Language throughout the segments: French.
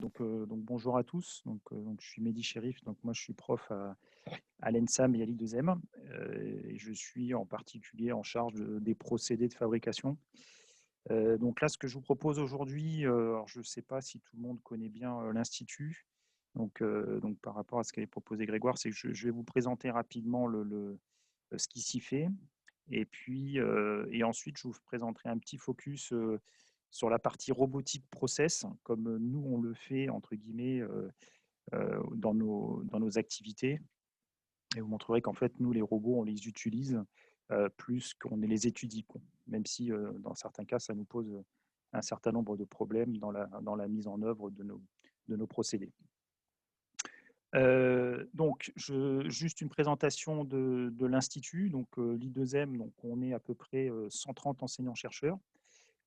Donc bonjour à tous. Donc je suis Mehdi Cherif. Donc moi je suis prof à l'ENSAM et à l'I2M. Et je suis en particulier en charge des procédés de fabrication. Donc là, ce que je vous propose aujourd'hui, alors je ne sais pas si tout le monde connaît bien l'Institut. Donc par rapport à ce qu'avait proposé Grégoire, c'est que je vais vous présenter rapidement ce qui s'y fait. Et puis, et ensuite, je vous présenterai un petit focus sur la partie robotique process, comme nous, on le fait, entre guillemets, dans nos activités. Et vous montrerai qu'en fait, nous, les robots, on les utilise plus qu'on ne les étudie, même si, dans certains cas, ça nous pose un certain nombre de problèmes dans la mise en œuvre de nos procédés. Donc, juste une présentation de l'Institut. Donc, l'I2M, donc, on est à peu près 130 enseignants-chercheurs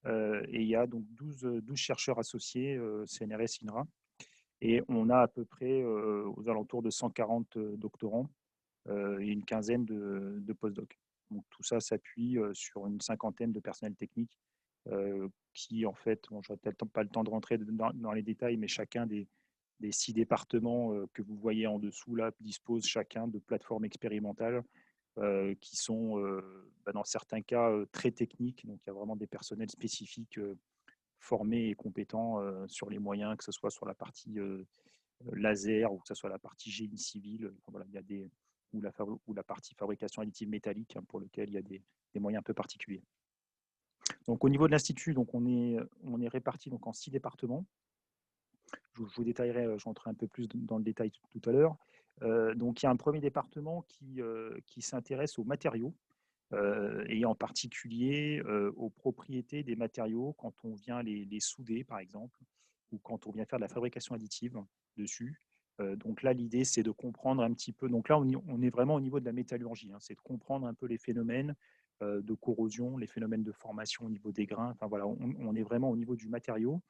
et il y a donc 12 chercheurs associés, CNRS, INRA. Et on a à peu près aux alentours de 140 doctorants et une quinzaine de postdocs. Donc, tout ça s'appuie sur une cinquantaine de personnels techniques qui, en fait, bon, je n'aurai peut-être pas le temps de rentrer dans les détails, mais chacun des 6 départements que vous voyez en dessous là disposent chacun de plateformes expérimentales qui sont, dans certains cas, très techniques. Donc, il y a vraiment des personnels spécifiques formés et compétents sur les moyens, que ce soit sur la partie laser ou que ce soit la partie génie civil. Enfin, voilà, il y a ou la partie fabrication additive métallique, pour lequel il y a des moyens un peu particuliers. Donc, au niveau de l'Institut, on est répartis donc, en 6 départements. Je vous détaillerai, je rentrerai un peu plus dans le détail tout à l'heure. Donc, il y a un premier département qui s'intéresse aux matériaux et en particulier aux propriétés des matériaux quand on vient les souder, par exemple, ou quand on vient faire de la fabrication additive dessus. Donc là, l'idée, c'est de comprendre un petit peu. Donc là, on est vraiment au niveau de la métallurgie. C'est de comprendre un peu les phénomènes de corrosion, les phénomènes de formation au niveau des grains. Enfin voilà, on est vraiment au niveau du matériau.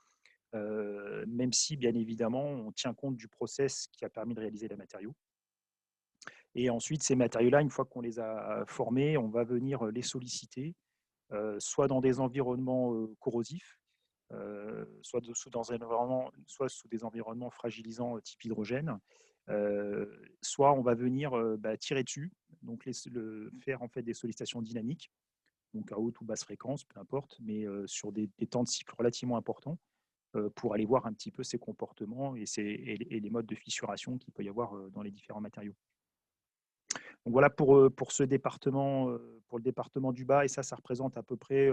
Même si, bien évidemment, on tient compte du process qui a permis de réaliser les matériaux. Et ensuite, ces matériaux-là, une fois qu'on les a formés, on va venir les solliciter, soit dans des environnements corrosifs, soit sous des environnements fragilisants type hydrogène, soit on va venir tirer dessus, donc faire en fait des sollicitations dynamiques, donc à haute ou basse fréquence, peu importe, mais sur des temps de cycle relativement importants, pour aller voir un petit peu ces comportements et les modes de fissuration qu'il peut y avoir dans les différents matériaux. Donc voilà pour ce département, pour le département du bas, et ça représente à peu près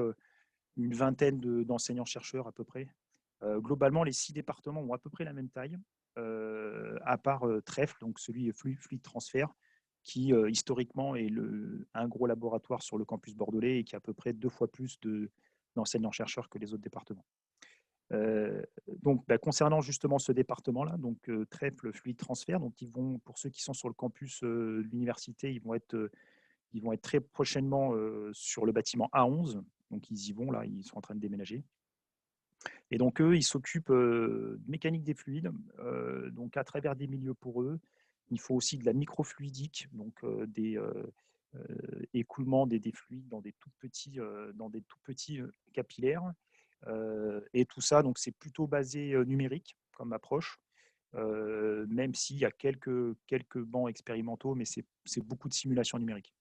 une vingtaine d'enseignants-chercheurs à peu près. Globalement, les 6 départements ont à peu près la même taille, à part Trèfle, donc celui Fluide Transfert, qui historiquement est un gros laboratoire sur le campus bordelais et qui a à peu près 2 fois plus d'enseignants-chercheurs que les autres départements. Donc, concernant justement ce département-là, donc Trèfle Fluide Transfert, donc pour ceux qui sont sur le campus de l'université, ils vont être très prochainement sur le bâtiment A11. Donc ils y vont là, ils sont en train de déménager. Et donc eux, ils s'occupent de mécanique des fluides, donc à travers des milieux poreux. Il faut aussi de la microfluidique, donc des écoulements des fluides dans des tout petits capillaires. Et tout ça, donc c'est plutôt basé numérique comme approche, même s'il y a quelques bancs expérimentaux, mais c'est beaucoup de simulation numérique.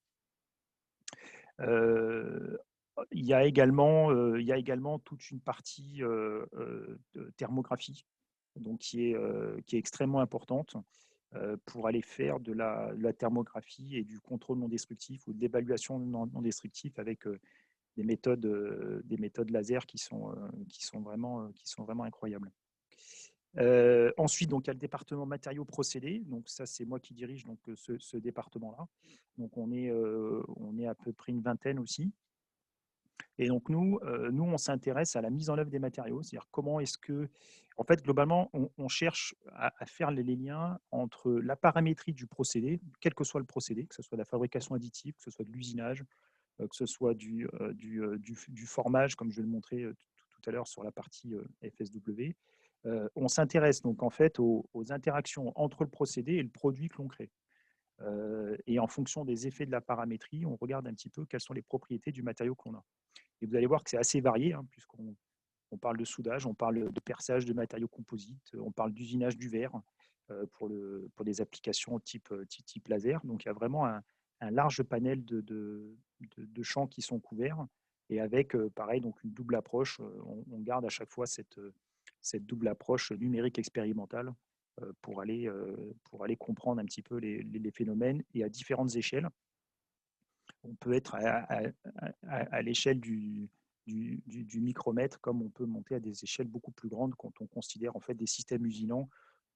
Il y a également toute une partie de thermographie, donc qui est extrêmement importante pour aller faire de la thermographie et du contrôle non destructif ou de l'évaluation non destructive avec des méthodes laser qui sont vraiment incroyables. Ensuite, donc, il y a le département matériaux procédés. Donc ça, c'est moi qui dirige donc, ce département-là. Donc on est à peu près une vingtaine aussi. Et donc nous on s'intéresse à la mise en œuvre des matériaux, c'est-à-dire comment est-ce que, en fait, globalement, on cherche à faire les liens entre la paramétrie du procédé, quel que soit le procédé, que ce soit de la fabrication additive, que ce soit de l'usinage, que ce soit du formage, comme je vais le montrer tout à l'heure sur la partie FSW. On s'intéresse donc en fait aux interactions entre le procédé et le produit que l'on crée. Et en fonction des effets de la paramétrie, on regarde un petit peu quelles sont les propriétés du matériau qu'on a. Et vous allez voir que c'est assez varié, puisqu'on On parle de soudage, on parle de perçage de matériaux composites, on parle d'usinage du verre pour des applications type laser. Donc il y a vraiment un large panel de champs qui sont couverts et avec, pareil, donc une double approche. On garde à chaque fois cette double approche numérique expérimentale pour aller comprendre un petit peu les phénomènes et à différentes échelles. On peut être à l'échelle du micromètre, comme on peut monter à des échelles beaucoup plus grandes quand on considère en fait des systèmes usinants,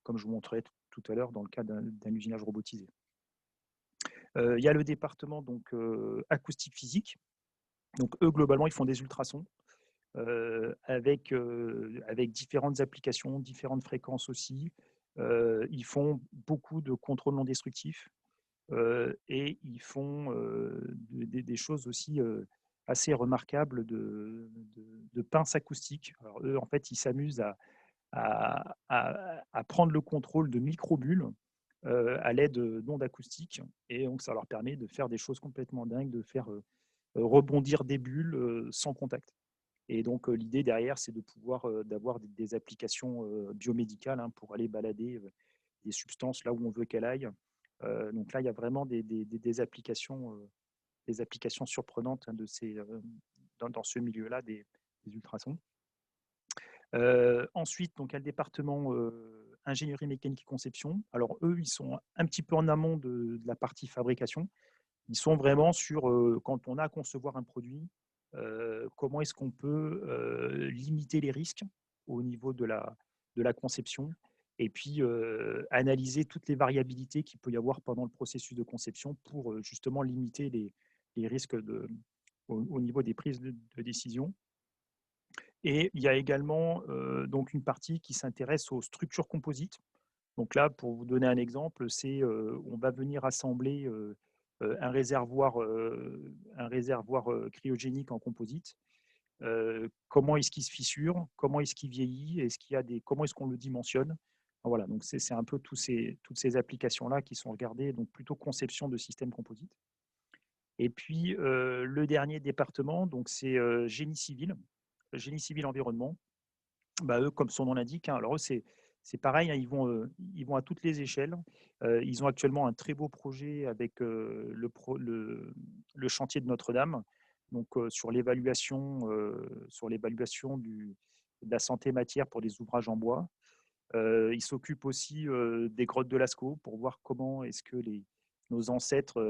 comme je vous montrais tout à l'heure dans le cas d'un usinage robotisé. Il y a le département donc, acoustique physique. Donc eux, globalement, ils font des ultrasons avec différentes applications, différentes fréquences aussi. Ils font beaucoup de contrôle non destructif et ils font des choses aussi assez remarquables de pinces acoustiques. Alors eux, en fait, ils s'amusent à prendre le contrôle de microbules à l'aide d'ondes acoustiques. Et donc, ça leur permet de faire des choses complètement dingues, de faire rebondir des bulles sans contact. Et donc, l'idée derrière, c'est de pouvoir d'avoir des applications biomédicales hein, pour aller balader des substances là où on veut qu'elles aillent. Donc là, il y a vraiment des applications surprenantes hein, dans ce milieu-là des ultrasons. Ensuite, donc, il y a le département ingénierie mécanique et conception. Alors, eux, ils sont un petit peu en amont de la partie fabrication. Ils sont vraiment sur, quand on a à concevoir un produit, comment est-ce qu'on peut limiter les risques au niveau de la conception et puis analyser toutes les variabilités qu'il peut y avoir pendant le processus de conception pour justement limiter les risques au niveau des prises de décision. Et il y a également donc une partie qui s'intéresse aux structures composites. Donc là, pour vous donner un exemple, c'est on va venir assembler un réservoir cryogénique en composite. Comment est-ce qu'il se fissure? Comment est-ce qu'il vieillit? Comment est-ce qu'on le dimensionne? Voilà, donc c'est un peu toutes ces applications-là qui sont regardées, donc plutôt conception de systèmes composites. Et puis le dernier département, donc c'est génie civil environnement. Bah, eux, comme son nom l'indique, hein, alors eux, c'est pareil, hein, ils vont à toutes les échelles. Ils ont actuellement un très beau projet avec le chantier de Notre-Dame, donc sur l'évaluation de la santé matière pour des ouvrages en bois. Ils s'occupent aussi des grottes de Lascaux pour voir comment est-ce que nos ancêtres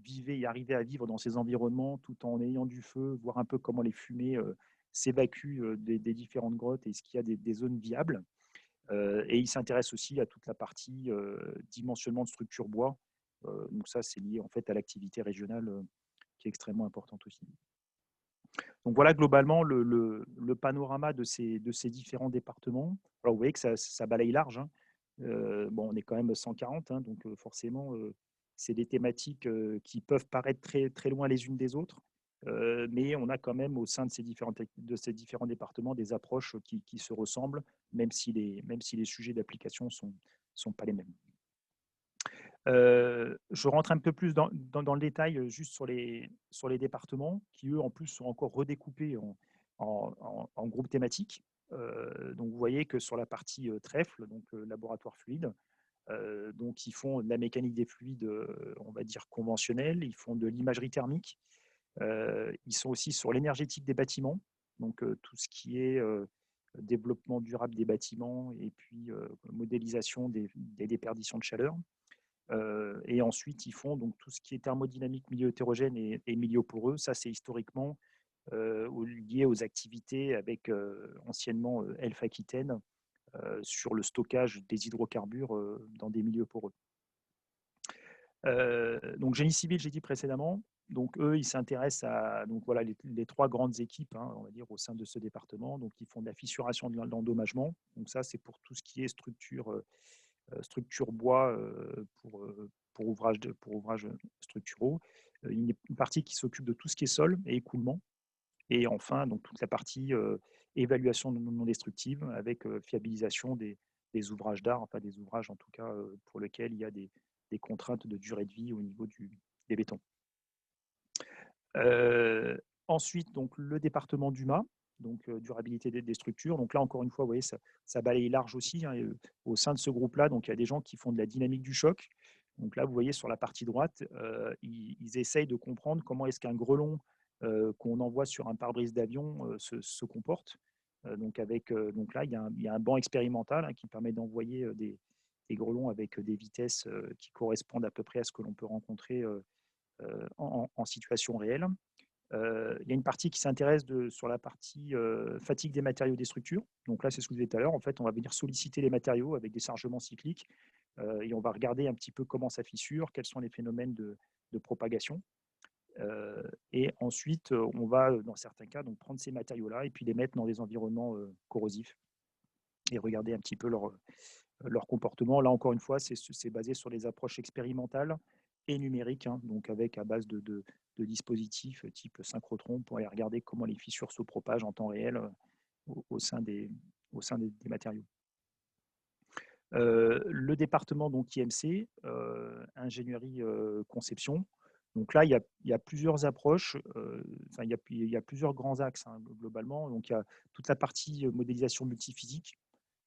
vivaient et arrivaient à vivre dans ces environnements tout en ayant du feu, voir un peu comment les fumées s'évacuent des différentes grottes et est-ce qu'il y a des zones viables. Et ils s'intéressent aussi à toute la partie dimensionnement de structure bois. Donc ça, c'est lié en fait à l'activité régionale qui est extrêmement importante aussi. Donc voilà globalement le panorama de ces différents départements. Alors vous voyez que ça balaye large, hein. Bon, on est quand même 140, hein, donc forcément, c'est des thématiques qui peuvent paraître très, très loin les unes des autres, mais on a quand même au sein de ces différents départements des approches qui se ressemblent, même si les sujets d'application ne sont pas les mêmes. Je rentre un peu plus dans le détail juste sur les départements qui, eux, en plus, sont encore redécoupés en groupes thématiques. Donc, vous voyez que sur la partie trèfle, donc laboratoire fluide, donc ils font de la mécanique des fluides, on va dire conventionnelle, ils font de l'imagerie thermique, ils sont aussi sur l'énergétique des bâtiments, donc tout ce qui est développement durable des bâtiments et puis modélisation des déperditions de chaleur. Et ensuite, ils font donc tout ce qui est thermodynamique, milieu hétérogène et milieu poreux. Ça, c'est historiquement lié aux activités avec anciennement Elf Aquitaine sur le stockage des hydrocarbures dans des milieux poreux. Donc, génie civil, j'ai dit précédemment. Donc, eux, ils s'intéressent à donc, voilà, les trois grandes équipes, hein, on va dire, au sein de ce département. Donc, ils font de la fissuration de l'endommagement. Donc, ça, c'est pour tout ce qui est structure bois pour ouvrages structuraux. Une partie qui s'occupe de tout ce qui est sol et écoulement. Et enfin, donc toute la partie évaluation non destructive avec fiabilisation des ouvrages d'art, enfin des ouvrages en tout cas pour lesquels il y a des contraintes de durée de vie au niveau des bétons. Ensuite, donc, le département d'UMA. donc durabilité des structures. Donc là, encore une fois, vous voyez, ça balaye large aussi, hein, au sein de ce groupe-là, donc il y a des gens qui font de la dynamique du choc. Donc là, vous voyez sur la partie droite, ils essayent de comprendre comment est-ce qu'un grelon qu'on envoie sur un pare-brise d'avion se comporte. Donc là, il y a un banc expérimental, hein, qui permet d'envoyer des grelons avec des vitesses qui correspondent à peu près à ce que l'on peut rencontrer en situation réelle. Il y a une partie qui s'intéresse sur la partie fatigue des matériaux des structures. Donc là, c'est ce que je vous disais tout à l'heure. En fait, on va venir solliciter les matériaux avec des chargements cycliques et on va regarder un petit peu comment ça fissure, quels sont les phénomènes de propagation. Et ensuite, on va, dans certains cas, donc prendre ces matériaux-là et puis les mettre dans des environnements corrosifs et regarder un petit peu leur comportement. Là, encore une fois, c'est basé sur les approches expérimentales et numériques, hein, donc avec à base de dispositifs type synchrotron pour aller regarder comment les fissures se propagent en temps réel au sein des matériaux. Le département donc IMC, ingénierie conception. Donc là, il y a plusieurs approches, enfin, il y a plusieurs grands axes, hein, globalement. Donc il y a toute la partie modélisation multiphysique.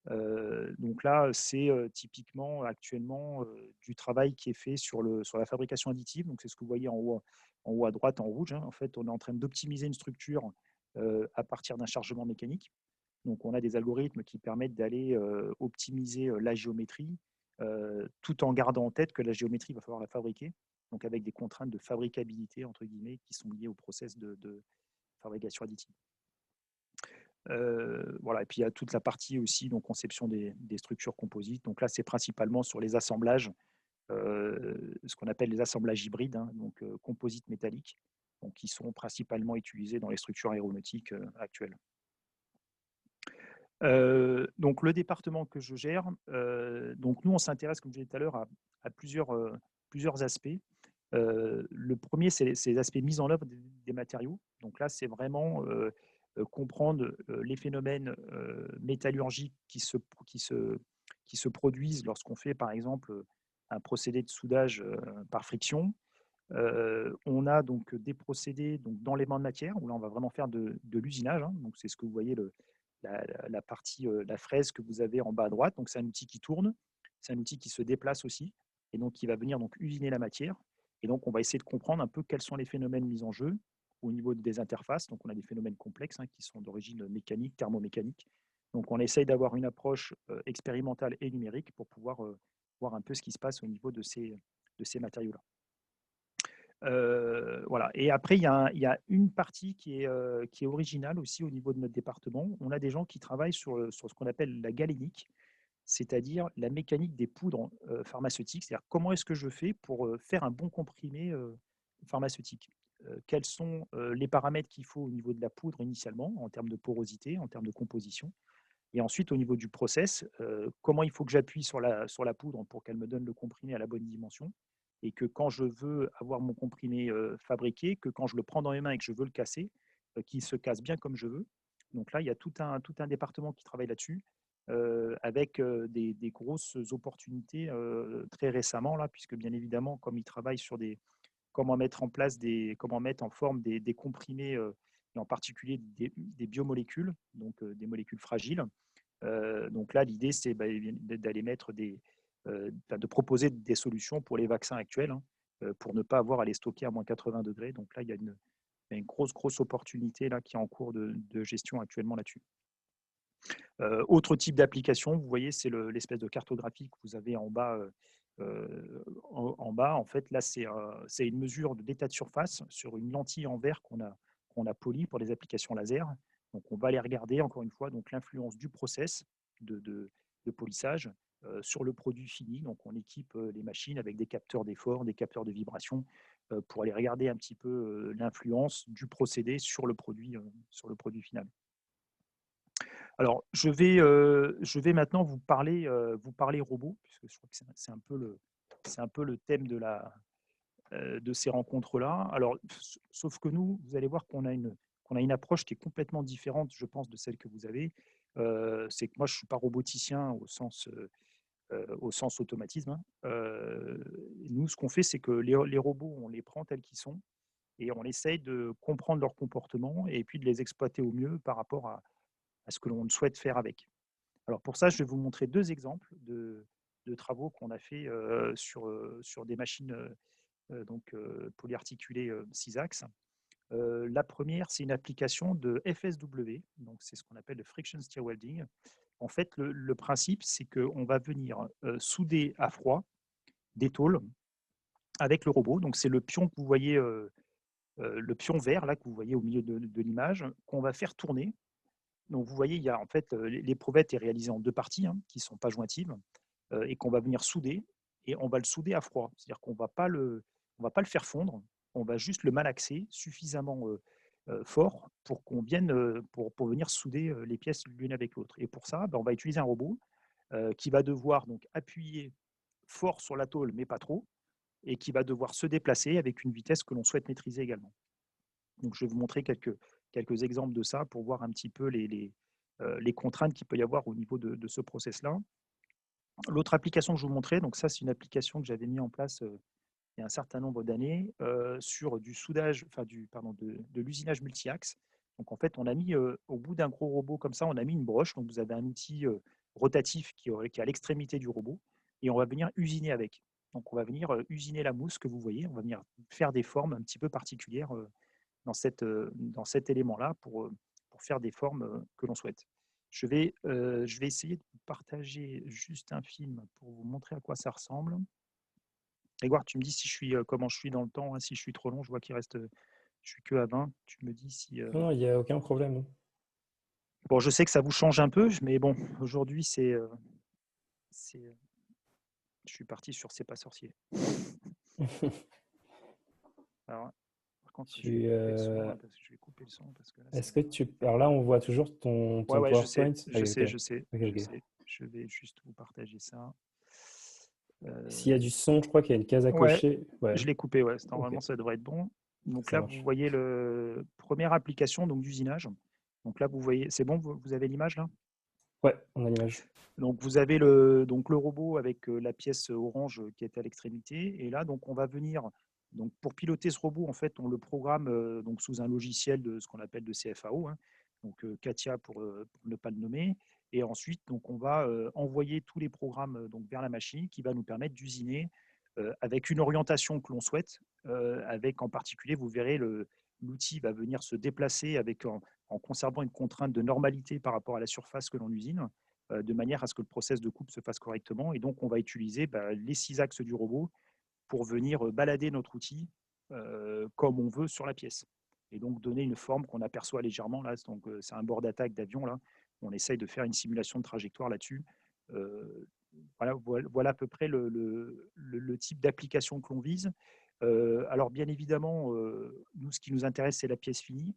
Donc là, c'est typiquement actuellement du travail qui est fait sur la fabrication additive. Donc c'est ce que vous voyez en haut à droite en rouge, hein. En fait, on est en train d'optimiser une structure à partir d'un chargement mécanique. Donc, on a des algorithmes qui permettent d'aller optimiser la géométrie, tout en gardant en tête que la géométrie, il va falloir la fabriquer, donc avec des contraintes de fabricabilité, entre guillemets, qui sont liées au process de fabrication additive. Voilà, et puis il y a toute la partie aussi, donc conception des structures composites. Donc là, c'est principalement sur les assemblages, ce qu'on appelle les assemblages hybrides, hein, donc composites métalliques, donc qui sont principalement utilisés dans les structures aéronautiques actuelles. Donc le département que je gère, donc nous on s'intéresse, comme je disais tout à l'heure, à plusieurs aspects. Le premier, c'est les aspects mise en œuvre des matériaux. Donc là, c'est vraiment comprendre les phénomènes métallurgiques qui se produisent lorsqu'on fait, par exemple, un procédé de soudage par friction. On a donc des procédés donc, d'enlèvement de matière, où là, on va vraiment faire de l'usinage, hein. Donc c'est ce que vous voyez, la partie, la fraise que vous avez en bas à droite. Donc c'est un outil qui tourne, c'est un outil qui se déplace aussi, et donc qui va venir donc usiner la matière. Et donc on va essayer de comprendre un peu quels sont les phénomènes mis en jeu au niveau des interfaces. Donc on a des phénomènes complexes, hein, qui sont d'origine mécanique, thermomécanique. Donc on essaye d'avoir une approche expérimentale et numérique pour pouvoir voir un peu ce qui se passe au niveau de ces matériaux-là. Voilà. Et après, il y a une partie qui est originale aussi au niveau de notre département. On a des gens qui travaillent sur ce qu'on appelle la galénique, c'est-à-dire la mécanique des poudres pharmaceutiques. C'est-à-dire comment est-ce que je fais pour faire un bon comprimé pharmaceutique. Quels sont les paramètres qu'il faut au niveau de la poudre initialement, en termes de porosité, en termes de composition. Et ensuite, au niveau du process, comment il faut que j'appuie sur la poudre pour qu'elle me donne le comprimé à la bonne dimension. Et que quand je veux avoir mon comprimé fabriqué, que quand je le prends dans mes mains et que je veux le casser, qu'il se casse bien comme je veux. Donc là, il y a tout un département qui travaille là-dessus, avec des grosses opportunités très récemment, là, puisque bien évidemment, comme ils travaillent sur comment mettre en forme des comprimés, et en particulier des biomolécules, donc des molécules fragiles. Donc là, l'idée, c'est d'aller mettre de proposer des solutions pour les vaccins actuels, hein, pour ne pas avoir à les stocker à moins 80 degrés. Donc là, il y a une grosse opportunité là, qui est en cours de gestion actuellement là-dessus. Autre type d'application, vous voyez, c'est l'espèce de cartographie que vous avez en bas. En bas, en fait, là, c'est une mesure d'état de surface sur une lentille en verre qu'on a polie pour les applications laser. Donc, on va aller regarder, encore une fois, donc l'influence du process de polissage sur le produit fini. Donc, on équipe les machines avec des capteurs d'effort, des capteurs de vibration, pour aller regarder un petit peu l'influence du procédé sur le produit final. Alors, je vais maintenant vous parler robots, puisque je crois que c'est un peu le thème de ces rencontres-là. Alors, sauf que nous, vous allez voir qu'on a une approche qui est complètement différente, je pense, de celle que vous avez. C'est que moi, je ne suis pas roboticien au sens automatisme, hein. Nous, ce qu'on fait, c'est que les robots, on les prend tels qu'ils sont, et on essaye de comprendre leur comportement et puis de les exploiter au mieux par rapport à ce que l'on souhaite faire avec. Alors pour ça, je vais vous montrer 2 exemples de travaux qu'on a fait, sur des machines, polyarticulées, 6 axes. La première, c'est une application de FSW, donc c'est ce qu'on appelle le friction stir welding. En fait, le principe, c'est qu'on va venir, souder à froid des tôles avec le robot. Donc c'est le pion que vous voyez, le pion vert là que vous voyez au milieu de l'image, qu'on va faire tourner. Donc vous voyez, il y a en fait, l'éprouvette est réalisée en 2 parties, hein, qui ne sont pas jointives, et qu'on va venir souder, et on va le souder à froid. C'est-à-dire qu'on va pas le faire fondre, on va juste le malaxer suffisamment, fort pour qu'on vienne, pour venir souder, les pièces l'une avec l'autre. Et pour ça, bah, on va utiliser un robot, qui va devoir donc appuyer fort sur la tôle, mais pas trop, et qui va devoir se déplacer avec une vitesse que l'on souhaite maîtriser également. Donc je vais vous montrer quelques exemples de ça pour voir un petit peu les contraintes qu'il peut y avoir au niveau de ce process-là. L'autre application que je vous montrais, donc ça, c'est une application que j'avais mis en place, il y a un certain nombre d'années, sur du soudage, enfin de l'usinage multi-axe. Donc en fait, on a mis, au bout d'un gros robot comme ça, on a mis une broche. Donc vous avez un outil, rotatif qui est à l'extrémité du robot, et on va venir usiner avec. Donc on va venir, usiner la mousse que vous voyez, on va venir faire des formes un petit peu particulières, dans cet élément-là pour faire des formes, que l'on souhaite. Je vais essayer de vous partager juste un film pour vous montrer à quoi ça ressemble. Grégoire, tu me dis si je suis, comment je suis dans le temps, hein, si je suis trop long, je vois qu'il reste, je suis que à 20. Tu me dis si, Non, il n'y a aucun problème. bon, je sais que ça vous change un peu, mais bon, aujourd'hui, c'est, je suis parti sur C'est pas sorcier. Alors, par contre, je vais Tu, couper le son là, parce que je vais couper le son parce que là, ça est-ce va que pas. tu... Alors là, on voit toujours ton, Ouais, ton ouais, je sais, PowerPoint. Ah, je oui, sais, ok. je sais, Ok, je ok. sais. Je vais juste vous partager ça. S'il y a du son, je crois qu'il y a une case à Ouais, cocher. Ouais, je l'ai coupé, ouais. ok, Normalement, ça devrait être bon. Donc ça là, vous marche. voyez le première application donc d'usinage. Donc là, vous voyez, c'est bon, vous avez l'image là? Ouais, on a l'image. Donc vous avez donc le robot avec la pièce orange qui est à l'extrémité. Et là, donc on va venir, donc pour piloter ce robot, en fait, on le programme donc sous un logiciel de ce qu'on appelle de CFAO, hein, donc Katia pour ne pas le nommer. Et ensuite, donc on va envoyer tous les programmes donc vers la machine qui va nous permettre d'usiner avec une orientation que l'on souhaite. Avec en particulier, vous verrez, l'outil va venir se déplacer en conservant une contrainte de normalité par rapport à la surface que l'on usine, de manière à ce que le process de coupe se fasse correctement. Et donc, on va utiliser les 6 axes du robot pour venir balader notre outil comme on veut sur la pièce. Et donc, donner une forme qu'on aperçoit légèrement. Là, donc, c'est un bord d'attaque d'avion. Là. On essaye de faire une simulation de trajectoire là-dessus. Voilà à peu près le type d'application que l'on vise. Alors, bien évidemment, nous, ce qui nous intéresse, c'est la pièce finie.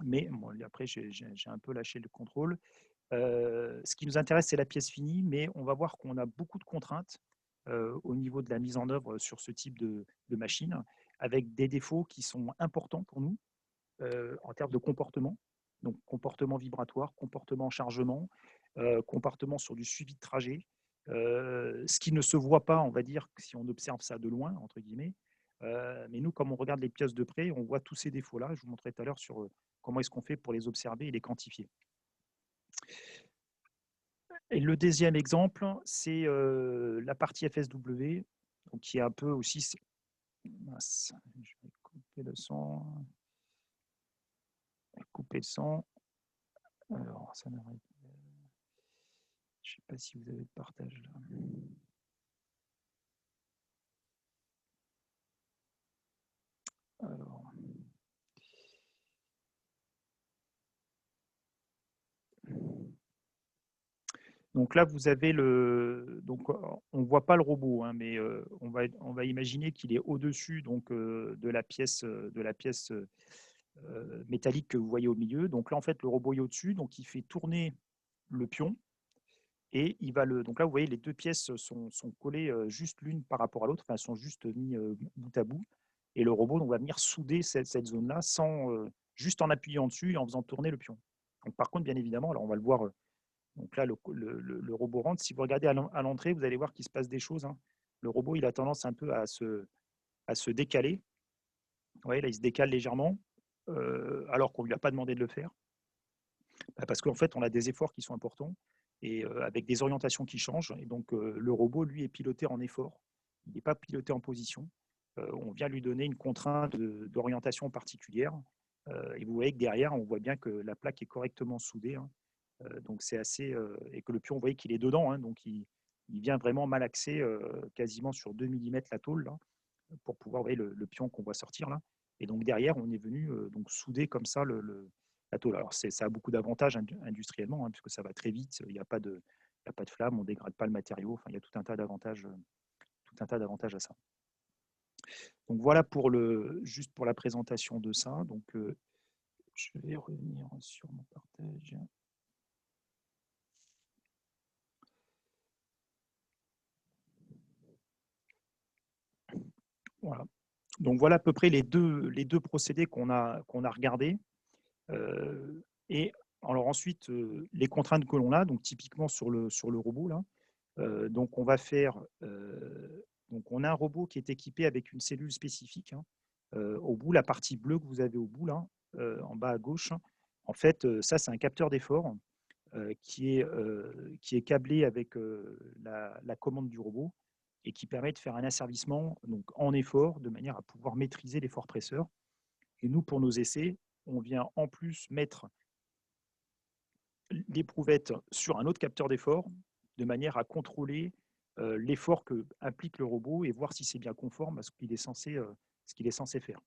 Mais bon, après, j'ai un peu lâché le contrôle. Ce qui nous intéresse, c'est la pièce finie, mais on va voir qu'on a beaucoup de contraintes au niveau de la mise en œuvre sur ce type de machine, avec des défauts qui sont importants pour nous en termes de comportement. Donc, comportement vibratoire, comportement en chargement, comportement sur du suivi de trajet. Ce qui ne se voit pas, on va dire, si on observe ça de loin, entre guillemets. Mais nous, comme on regarde les pièces de près, on voit tous ces défauts-là. Je vous montrais tout à l'heure sur comment est-ce qu'on fait pour les observer et les quantifier. Et le deuxième exemple, c'est la partie FSW, donc qui est un peu aussi. Mince, je vais couper le son. Couper le son. Alors, ça n'arrête. Je ne sais pas si vous avez le partage là. Alors. Donc là, vous avez le. Donc, on ne voit pas le robot, hein, mais on va imaginer qu'il est au-dessus donc de la pièce métallique que vous voyez au milieu. Donc là, en fait, le robot est au-dessus, donc il fait tourner le pion. Et il va le. Donc là, vous voyez, les deux pièces sont collées juste l'une par rapport à l'autre, enfin, elles sont juste mises bout à bout. Et le robot donc, va venir souder cette zone-là juste en appuyant dessus et en faisant tourner le pion. Donc, par contre, bien évidemment, alors on va le voir. Donc là, le robot rentre. Si vous regardez à l'entrée, vous allez voir qu'il se passe des choses, hein. Le robot, il a tendance un peu à se décaler voyez, là, il se décale légèrement, alors qu'on ne lui a pas demandé de le faire. Parce qu'en fait, on a des efforts qui sont importants et avec des orientations qui changent. Et donc, le robot, lui, est piloté en effort. Il n'est pas piloté en position. On vient lui donner une contrainte d'orientation particulière. Et vous voyez que derrière, on voit bien que la plaque est correctement soudée. Hein. Donc, c'est assez. Et que le pion, vous voyez qu'il est dedans. Hein, donc, il vient vraiment malaxer quasiment sur 2 mm la tôle là, pour pouvoir, vous voyez, le pion qu'on voit sortir là. Et donc, derrière, on est venu donc souder comme ça la tôle. Alors, ça a beaucoup d'avantages industriellement, hein, puisque ça va très vite, il n'y a pas de flamme, on ne dégrade pas le matériau. Enfin, il y a tout un tas d'avantages à ça. Donc voilà juste pour la présentation de ça. Donc je vais revenir sur mon partage. Voilà. Donc voilà à peu près les deux procédés qu'on a regardés. Et alors ensuite, les contraintes que l'on a, donc typiquement sur le robot là, donc on va faire, donc on a un robot qui est équipé avec une cellule spécifique. Hein, au bout, la partie bleue que vous avez au bout là, en bas à gauche, en fait, ça c'est un capteur d'effort qui est câblé avec la commande du robot et qui permet de faire un asservissement donc en effort de manière à pouvoir maîtriser l'effort presseur. Et nous, pour nos essais, on vient en plus mettre l'éprouvettes sur un autre capteur d'effort de manière à contrôler l'effort que implique le robot et voir si c'est bien conforme à ce qu'il est censé faire.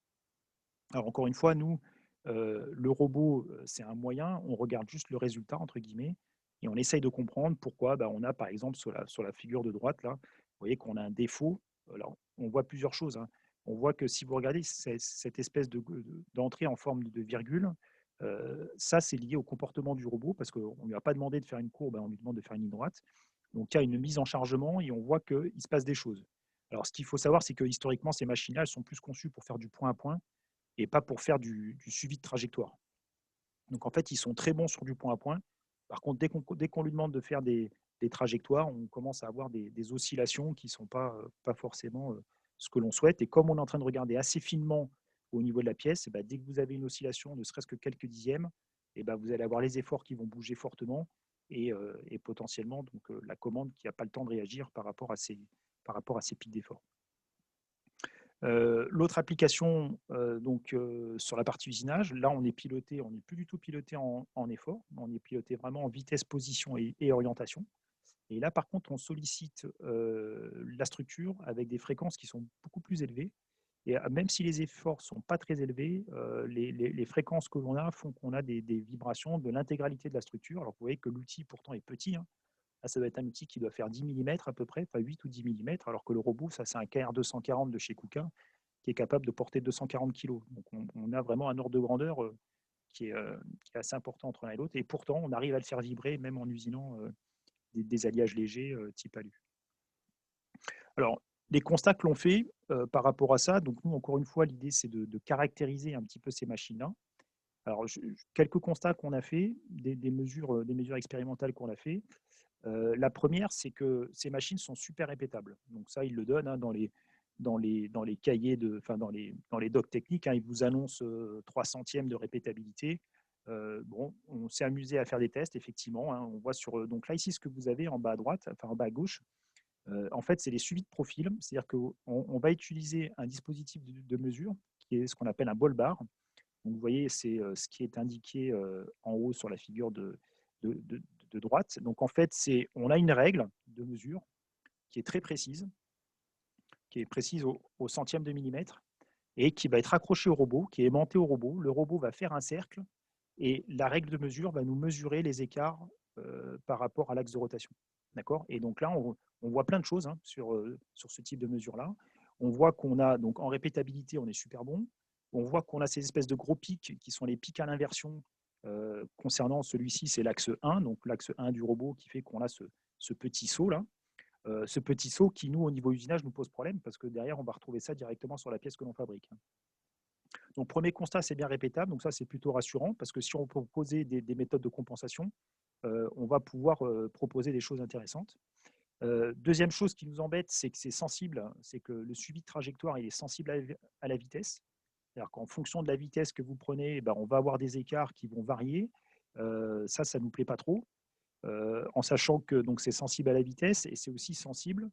Alors encore une fois, nous, le robot, c'est un moyen, on regarde juste le résultat, entre guillemets, et on essaye de comprendre pourquoi on a, par exemple, sur la figure de droite, là, vous voyez qu'on a un défaut. Alors, on voit plusieurs choses. Hein. On voit que si vous regardez cette espèce d'entrée en forme de virgule, ça, c'est lié au comportement du robot, parce qu'on ne lui a pas demandé de faire une courbe, on lui demande de faire une ligne droite. Donc, il y a une mise en chargement et on voit qu'il se passe des choses. Alors, ce qu'il faut savoir, c'est que historiquement, ces machines-là, elles sont plus conçues pour faire du point à point et pas pour faire du suivi de trajectoire. Donc en fait, ils sont très bons sur du point à point. Par contre, dès qu'on lui demande de faire des trajectoires, on commence à avoir des oscillations qui ne sont pas forcément ce que l'on souhaite. Et comme on est en train de regarder assez finement au niveau de la pièce, dès que vous avez une oscillation, ne serait-ce que quelques dixièmes, vous allez avoir les efforts qui vont bouger fortement et potentiellement donc, la commande qui n'a pas le temps de réagir par rapport à ces pics d'effort. L'autre application, donc, sur la partie usinage, là, on n'est plus du tout piloté en effort, on est piloté vraiment en vitesse, position et orientation. Et là, par contre, on sollicite la structure avec des fréquences qui sont beaucoup plus élevées. Et même si les efforts ne sont pas très élevés, les fréquences que l'on a font qu'on a des vibrations de l'intégralité de la structure. Alors, vous voyez que l'outil, pourtant, est petit. Hein. Là, ça doit être un outil qui doit faire 10 mm à peu près, enfin 8 ou 10 mm, alors que le robot, ça, c'est un KR240 de chez KUKA qui est capable de porter 240 kg. Donc, on a vraiment un ordre de grandeur qui est assez important entre l'un et l'autre. Et pourtant, on arrive à le faire vibrer même en usinant des alliages légers type alu. Alors, les constats que l'on fait par rapport à ça, donc nous, encore une fois, l'idée, c'est de caractériser un petit peu ces machines-là. Alors, quelques constats qu'on a fait, des mesures expérimentales qu'on a fait. La première, c'est que ces machines sont super répétables. Donc ça, ils le donnent hein, dans les cahiers, dans les docs techniques. Hein, ils vous annoncent 3 centièmes de répétabilité. Bon, on s'est amusé à faire des tests, effectivement. Hein, on voit donc là, ici, ce que vous avez en bas à droite, enfin en bas à gauche, en fait, c'est les suivis de profil. C'est-à-dire qu'on va utiliser un dispositif de mesure qui est ce qu'on appelle un ball bar. Donc, vous voyez, c'est ce qui est indiqué en haut sur la figure de droite. Donc, en fait, on a une règle de mesure qui est très précise, au centième de millimètre, et qui va être accrochée au robot, qui est aimantée au robot. Le robot va faire un cercle, et la règle de mesure va nous mesurer les écarts par rapport à l'axe de rotation. D'accord. Et donc là, on voit plein de choses hein, sur ce type de mesure-là. On voit qu'on a, donc en répétabilité, on est super bon. On voit qu'on a ces espèces de gros pics qui sont les pics à l'inversion. Concernant celui-ci, c'est l'axe 1, donc l'axe 1 du robot qui fait qu'on a ce petit saut là. Ce petit saut qui, nous, au niveau usinage, nous pose problème parce que derrière, on va retrouver ça directement sur la pièce que l'on fabrique. Donc, premier constat, c'est bien répétable. Donc, ça, c'est plutôt rassurant parce que si on propose des méthodes de compensation, on va pouvoir proposer des choses intéressantes. Deuxième chose qui nous embête, c'est que c'est sensible, c'est que le suivi de trajectoire il est sensible à la vitesse. C'est-à-dire qu'en fonction de la vitesse que vous prenez, ben, on va avoir des écarts qui vont varier. Ça ne nous plaît pas trop, en sachant que donc c'est sensible à la vitesse et c'est aussi sensible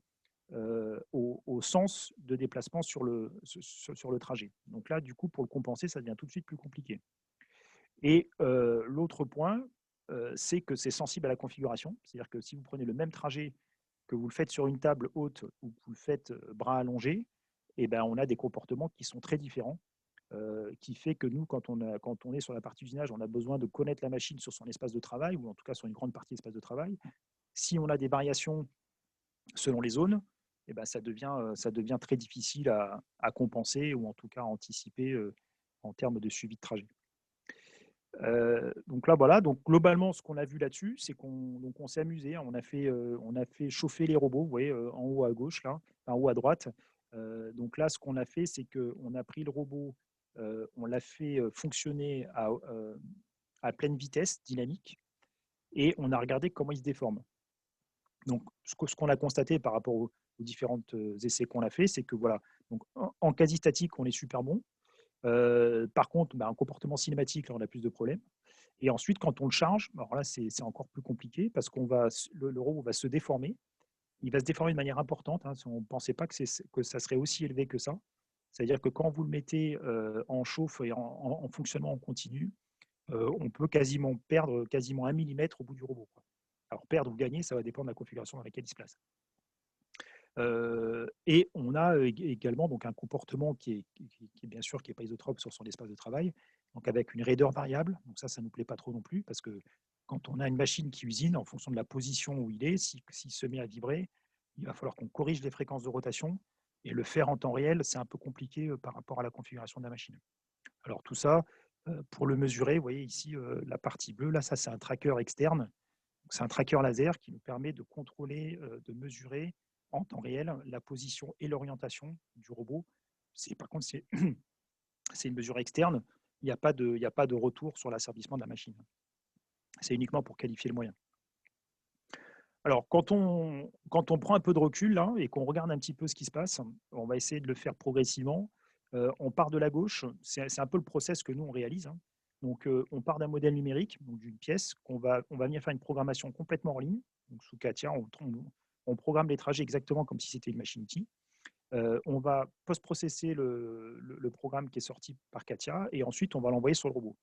au sens de déplacement sur le trajet. Donc là, du coup, pour le compenser, ça devient tout de suite plus compliqué. Et l'autre point, c'est que c'est sensible à la configuration. C'est-à-dire que si vous prenez le même trajet, que vous le faites sur une table haute ou que vous le faites bras allongés, eh ben, on a des comportements qui sont très différents, qui fait que nous, quand on est sur la partie usinage, on a besoin de connaître la machine sur son espace de travail, ou en tout cas sur une grande partie de l'espace de travail. Si on a des variations selon les zones, eh ben, ça devient très difficile à compenser ou en tout cas à anticiper en termes de suivi de trajet. Donc là, voilà. Donc globalement, ce qu'on a vu là-dessus, c'est qu'on s'est amusé. On a fait chauffer les robots, vous voyez, en haut à gauche, là, en haut à droite. Donc là, ce qu'on a fait, c'est qu'on a pris le robot, on l'a fait fonctionner à pleine vitesse dynamique et on a regardé comment il se déforme. Donc, ce qu'on a constaté par rapport aux différents essais qu'on a fait, c'est que voilà, donc en quasi statique, on est super bon. Par contre, en comportement cinématique, là, on a plus de problèmes. Et ensuite, quand on le charge, alors là, c'est encore plus compliqué parce le robot va se déformer. Il va se déformer de manière importante. Hein, on ne pensait pas que ça serait aussi élevé que ça. C'est-à-dire que quand vous le mettez en chauffe et en fonctionnement en continu, on peut quasiment perdre quasiment 1 millimètre au bout du robot, quoi. Alors perdre ou gagner, ça va dépendre de la configuration dans laquelle il se place. Et on a également donc un comportement qui est bien sûr qui est pas isotrope sur son espace de travail, donc avec une raideur variable. Donc ça nous plaît pas trop non plus parce que quand on a une machine qui usine, en fonction de la position où il est, s'il se met à vibrer, il va falloir qu'on corrige les fréquences de rotation et le faire en temps réel, c'est un peu compliqué par rapport à la configuration de la machine. Alors tout ça, pour le mesurer, vous voyez ici la partie bleue, là ça c'est un tracker externe. C'est un tracker laser qui nous permet de contrôler, de mesurer en temps réel la position et l'orientation du robot. Par contre, c'est une mesure externe. Il n'y a pas de retour sur l'asservissement de la machine. C'est uniquement pour qualifier le moyen. Alors, quand on prend un peu de recul là, et qu'on regarde un petit peu ce qui se passe, on va essayer de le faire progressivement. On part de la gauche, c'est un peu le process que nous on réalise, hein. Donc, on part d'un modèle numérique, donc d'une pièce, on va venir faire une programmation complètement en ligne. Donc, sous CATIA, on programme les trajets exactement comme si c'était une machine-outil. On va post-processer le programme qui est sorti par CATIA et ensuite on va l'envoyer sur le robot.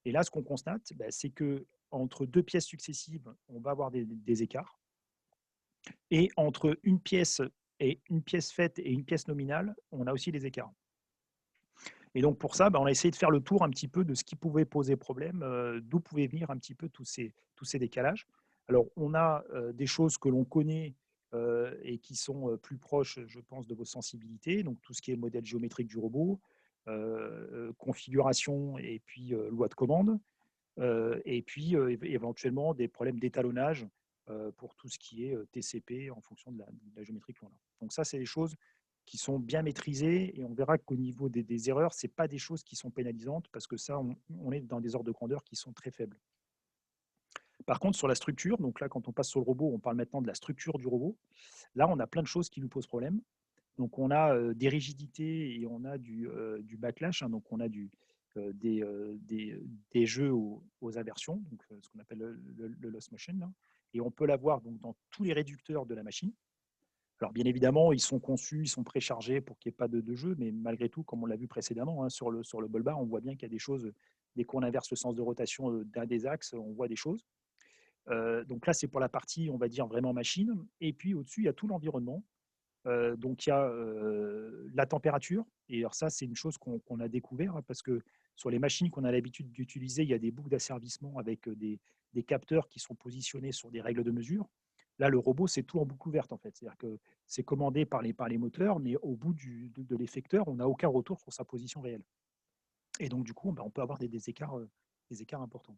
Et là, ce qu'on constate, c'est que entre deux pièces successives, on va avoir des écarts. Et entre une pièce faite et une pièce nominale, on a aussi des écarts. Et donc pour ça, on a essayé de faire le tour un petit peu de ce qui pouvait poser problème, d'où pouvaient venir un petit peu tous ces décalages. Alors on a des choses que l'on connaît et qui sont plus proches, je pense, de vos sensibilités, donc tout ce qui est modèle géométrique du robot, configuration et puis loi de commande. Et puis éventuellement des problèmes d'étalonnage pour tout ce qui est TCP en fonction de la géométrie que l'on a. Donc ça, c'est des choses qui sont bien maîtrisées et on verra qu'au niveau des erreurs, ce n'est pas des choses qui sont pénalisantes parce que ça, on est dans des ordres de grandeur qui sont très faibles. Par contre, sur la structure, donc là, quand on passe sur le robot, on parle maintenant de la structure du robot. Là, on a plein de choses qui nous posent problème. Donc, on a des rigidités et on a du backlash. Hein, donc, on a des jeux aux aversions, donc ce qu'on appelle le loss motion. Là. Et on peut l'avoir donc dans tous les réducteurs de la machine. Alors, bien évidemment, ils sont conçus, ils sont préchargés pour qu'il n'y ait pas de jeu, mais malgré tout, comme on l'a vu précédemment, hein, sur le ball bar, on voit bien qu'il y a des choses, dès qu'on inverse le sens de rotation d'un des axes, on voit des choses. Donc là, c'est pour la partie, on va dire, vraiment machine. Et puis, au-dessus, il y a tout l'environnement. Donc il y a la température, et alors ça c'est une chose qu'on a découvert, hein, parce que sur les machines qu'on a l'habitude d'utiliser, il y a des boucles d'asservissement avec des capteurs qui sont positionnés sur des règles de mesure. Là, le robot, c'est tout en boucle ouverte en fait, c'est-à-dire que c'est commandé par les moteurs, mais au bout de l'effecteur, on n'a aucun retour sur sa position réelle. Et donc du coup, on peut avoir des écarts importants.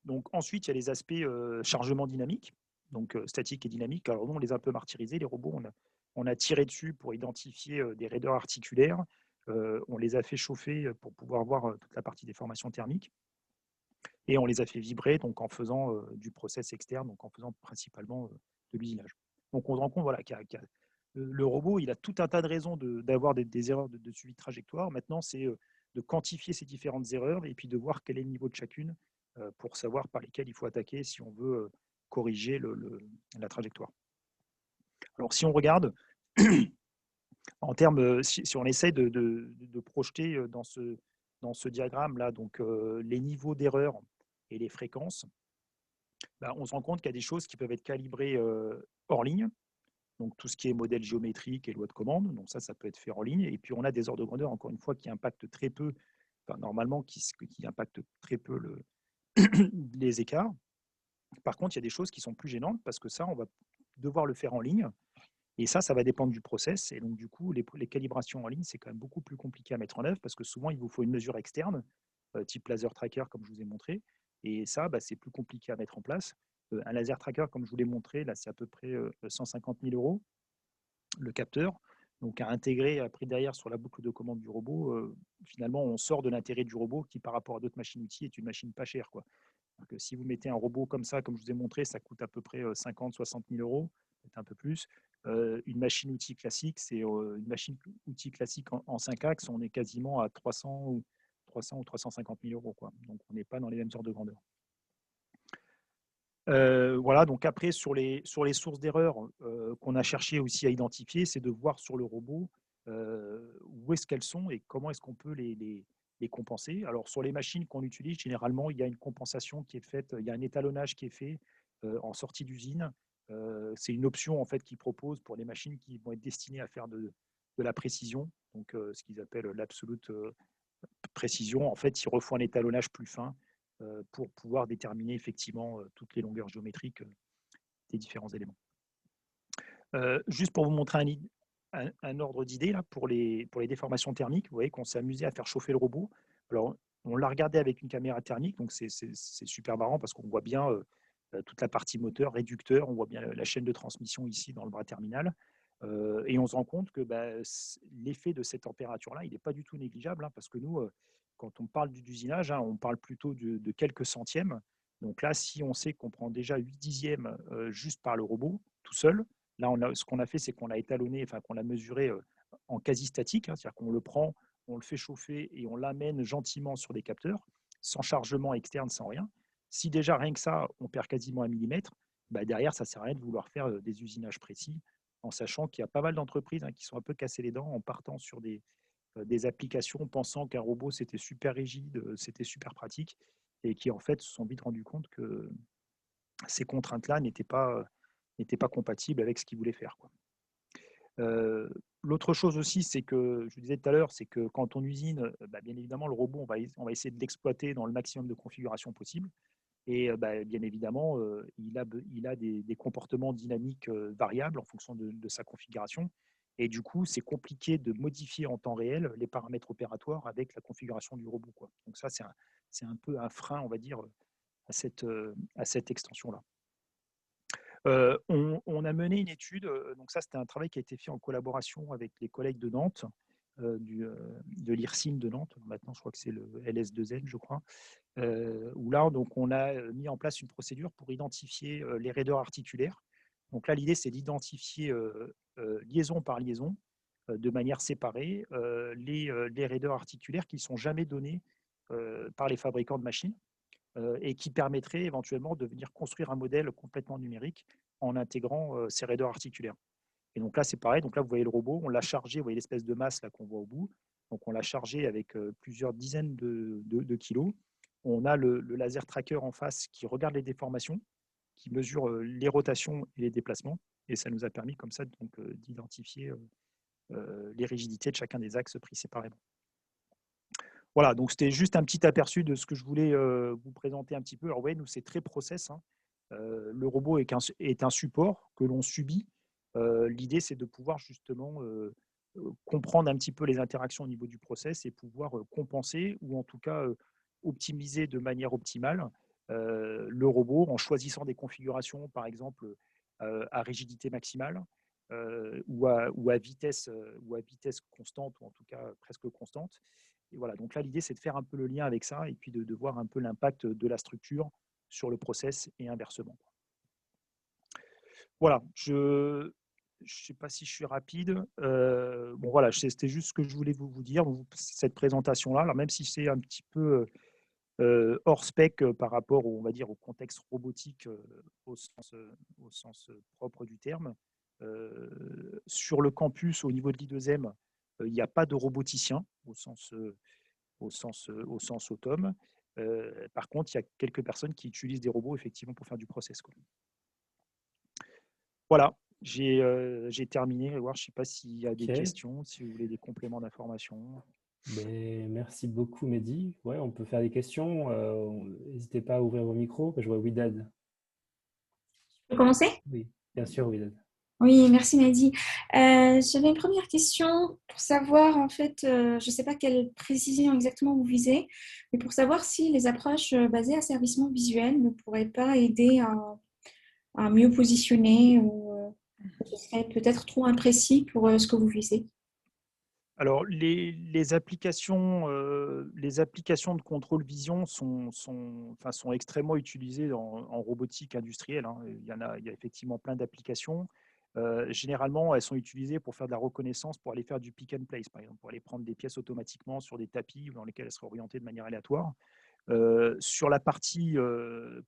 Donc ensuite, il y a les aspects chargement dynamique, donc statique et dynamique. Alors nous, on les a un peu martyrisés, les robots, on a tiré dessus pour identifier des raideurs articulaires, on les a fait chauffer pour pouvoir voir toute la partie des formations thermiques, et on les a fait vibrer donc en faisant du process externe, donc en faisant principalement de l'usinage. Donc on se rend compte voilà, qu'il y a le robot, il a tout un tas de raisons d'avoir des erreurs de suivi de trajectoire. Maintenant, c'est de quantifier ces différentes erreurs et puis de voir quel est le niveau de chacune pour savoir par lesquelles il faut attaquer si on veut corriger la trajectoire. Alors, si on regarde, en termes, si on essaie de projeter dans ce diagramme-là, donc les niveaux d'erreur et les fréquences, ben, on se rend compte qu'il y a des choses qui peuvent être calibrées hors ligne, donc tout ce qui est modèle géométrique et loi de commande, donc ça peut être fait en ligne. Et puis on a des ordres de grandeur, encore une fois, qui impactent très peu, enfin, normalement, qui impactent très peu les écarts. Par contre, il y a des choses qui sont plus gênantes parce que ça, on va devoir le faire en ligne. Et ça va dépendre du process. Et donc, du coup, les calibrations en ligne, c'est quand même beaucoup plus compliqué à mettre en œuvre parce que souvent, il vous faut une mesure externe, type laser tracker, comme je vous ai montré. Et ça, c'est plus compliqué à mettre en place. Un laser tracker, comme je vous l'ai montré, là, c'est à peu près 150 000 € le capteur. Donc, à intégrer après derrière sur la boucle de commande du robot, finalement, on sort de l'intérêt du robot qui, par rapport à d'autres machines-outils, est une machine pas chère, quoi. Donc, si vous mettez un robot comme ça, comme je vous ai montré, ça coûte à peu près 50-60 000 €, peut-être un peu plus. Une machine-outil classique, c'est une machine-outil classique en 5 axes, on est quasiment à 300 ou 350 000 €, quoi. Donc, on n'est pas dans les mêmes ordres de grandeur. Voilà, donc après, sur les sources d'erreurs qu'on a cherché aussi à identifier, c'est de voir sur le robot où est-ce qu'elles sont et comment est-ce qu'on peut les compenser. Alors, sur les machines qu'on utilise, généralement, il y a une compensation qui est faite, il y a un étalonnage qui est fait en sortie d'usine. C'est une option en fait qu'ils proposent pour les machines qui vont être destinées à faire de la précision, donc ce qu'ils appellent l'absolute précision. En fait, ils refont un étalonnage plus fin pour pouvoir déterminer effectivement toutes les longueurs géométriques des différents éléments. Juste pour vous montrer un ordre d'idée là pour les déformations thermiques, vous voyez qu'on s'est amusé à faire chauffer le robot. Alors, on l'a regardé avec une caméra thermique, donc c'est super marrant parce qu'on voit bien toute la partie moteur, réducteur, on voit bien la chaîne de transmission ici dans le bras terminal. Et on se rend compte que l'effet de cette température-là, il n'est pas du tout négligeable, hein, parce que nous, quand on parle d'usinage, hein, on parle plutôt de quelques centièmes. Donc là, si on sait qu'on prend déjà 8 dixièmes juste par le robot, tout seul, là, ce qu'on a fait, c'est qu'on l'a étalonné, enfin qu'on l'a mesuré en quasi statique, hein, c'est-à-dire qu'on le prend, on le fait chauffer et on l'amène gentiment sur des capteurs, sans chargement externe, sans rien. Si déjà rien que ça, on perd quasiment 1 millimètre, derrière, ça ne sert à rien de vouloir faire des usinages précis, en sachant qu'il y a pas mal d'entreprises qui sont un peu cassées les dents en partant sur des applications, pensant qu'un robot, c'était super rigide, c'était super pratique, et qui en fait se sont vite rendus compte que ces contraintes-là n'étaient pas compatibles avec ce qu'ils voulaient faire, quoi. L'autre chose aussi, c'est que, je vous disais tout à l'heure, c'est que quand on usine, bien évidemment, le robot, on va essayer de l'exploiter dans le maximum de configurations possibles. Et bien évidemment, il a des comportements dynamiques variables en fonction de sa configuration. Et du coup, c'est compliqué de modifier en temps réel les paramètres opératoires avec la configuration du robot, quoi. Donc ça, c'est un peu un frein, on va dire, à cette extension-là. On a mené une étude, donc ça c'était un travail qui a été fait en collaboration avec les collègues de Nantes, de l'IRSIM de Nantes, maintenant je crois que c'est le LS2N, je crois, où là donc on a mis en place une procédure pour identifier les raideurs articulaires. Donc là l'idée c'est d'identifier liaison par liaison, de manière séparée, les raideurs articulaires qui ne sont jamais données par les fabricants de machines. Et qui permettrait éventuellement de venir construire un modèle complètement numérique en intégrant ces raideurs articulaires. Et donc là, c'est pareil. Donc là, vous voyez le robot, on l'a chargé, vous voyez l'espèce de masse là qu'on voit au bout. Donc on l'a chargé avec plusieurs dizaines de kilos. On a le laser tracker en face qui regarde les déformations, qui mesure les rotations et les déplacements. Et ça nous a permis comme ça d'identifier les rigidités de chacun des axes pris séparément. Voilà, donc c'était juste un petit aperçu de ce que je voulais vous présenter un petit peu. Alors, vous voyez, nous, c'est très process, hein. Le robot est un support que l'on subit. L'idée, c'est de pouvoir justement comprendre un petit peu les interactions au niveau du process et pouvoir compenser ou en tout cas optimiser de manière optimale le robot en choisissant des configurations, par exemple, à rigidité maximale ou à vitesse constante ou en tout cas presque constante. Et voilà, donc là, l'idée, c'est de faire un peu le lien avec ça et puis de voir un peu l'impact de la structure sur le process et inversement. Voilà, je ne sais pas si je suis rapide. Bon, voilà, c'était juste ce que je voulais vous dire, cette présentation-là. Alors, même si c'est un petit peu hors spec par rapport, on va dire, au contexte robotique au sens propre du terme. Sur le campus, au niveau de l'I2M, il n'y a pas de roboticien au sens autom. Par contre, il y a quelques personnes qui utilisent des robots effectivement pour faire du process, quoi. Voilà, j'ai terminé. Je ne sais pas s'il y a des questions, si vous voulez des compléments d'information. Merci beaucoup, Mehdi. Ouais, on peut faire des questions. N'hésitez pas à ouvrir vos micros. Je vois Widad. Je peux commencer? Oui, bien sûr, Widad. Oui, merci Mehdi. J'avais une première question pour savoir, en fait, je ne sais pas quelle précision exactement vous visez, mais pour savoir si les approches basées à servicement visuel ne pourraient pas aider à mieux positionner ou ce serait peut-être trop imprécis pour ce que vous visez. Alors, les applications de contrôle vision sont extrêmement utilisées en robotique industrielle, hein. Il y a effectivement plein d'applications. Généralement, elles sont utilisées pour faire de la reconnaissance, pour aller faire du pick and place, par exemple, pour aller prendre des pièces automatiquement sur des tapis dans lesquels elles seraient orientées de manière aléatoire. Sur la partie,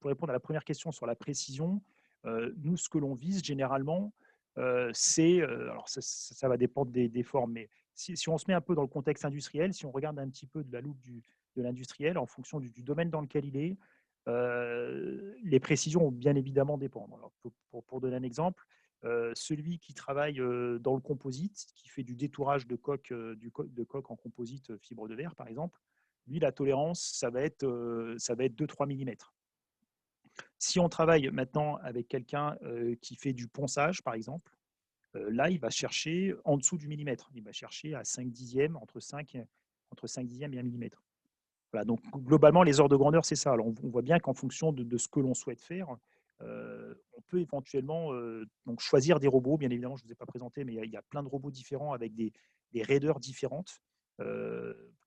pour répondre à la première question sur la précision, nous, ce que l'on vise généralement, c'est, alors ça va dépendre des formes, mais si on se met un peu dans le contexte industriel, si on regarde un petit peu de la loupe de l'industriel, en fonction du domaine dans lequel il est, les précisions vont bien évidemment dépendre. Alors, pour donner un exemple, celui qui travaille dans le composite, qui fait du détourage de coque en composite fibre de verre, par exemple, lui, la tolérance, ça va être 2-3 mm. Si on travaille maintenant avec quelqu'un qui fait du ponçage, par exemple, là, il va chercher en dessous du millimètre. Il va chercher à 5 dixièmes, entre 5 dixièmes et 1 millimètre. Voilà, donc globalement, les ordres de grandeur, c'est ça. Alors, on voit bien qu'en fonction de ce que l'on souhaite faire, on peut éventuellement donc choisir des robots. Bien évidemment, je ne vous ai pas présenté, mais il y a plein de robots différents avec des raideurs différentes,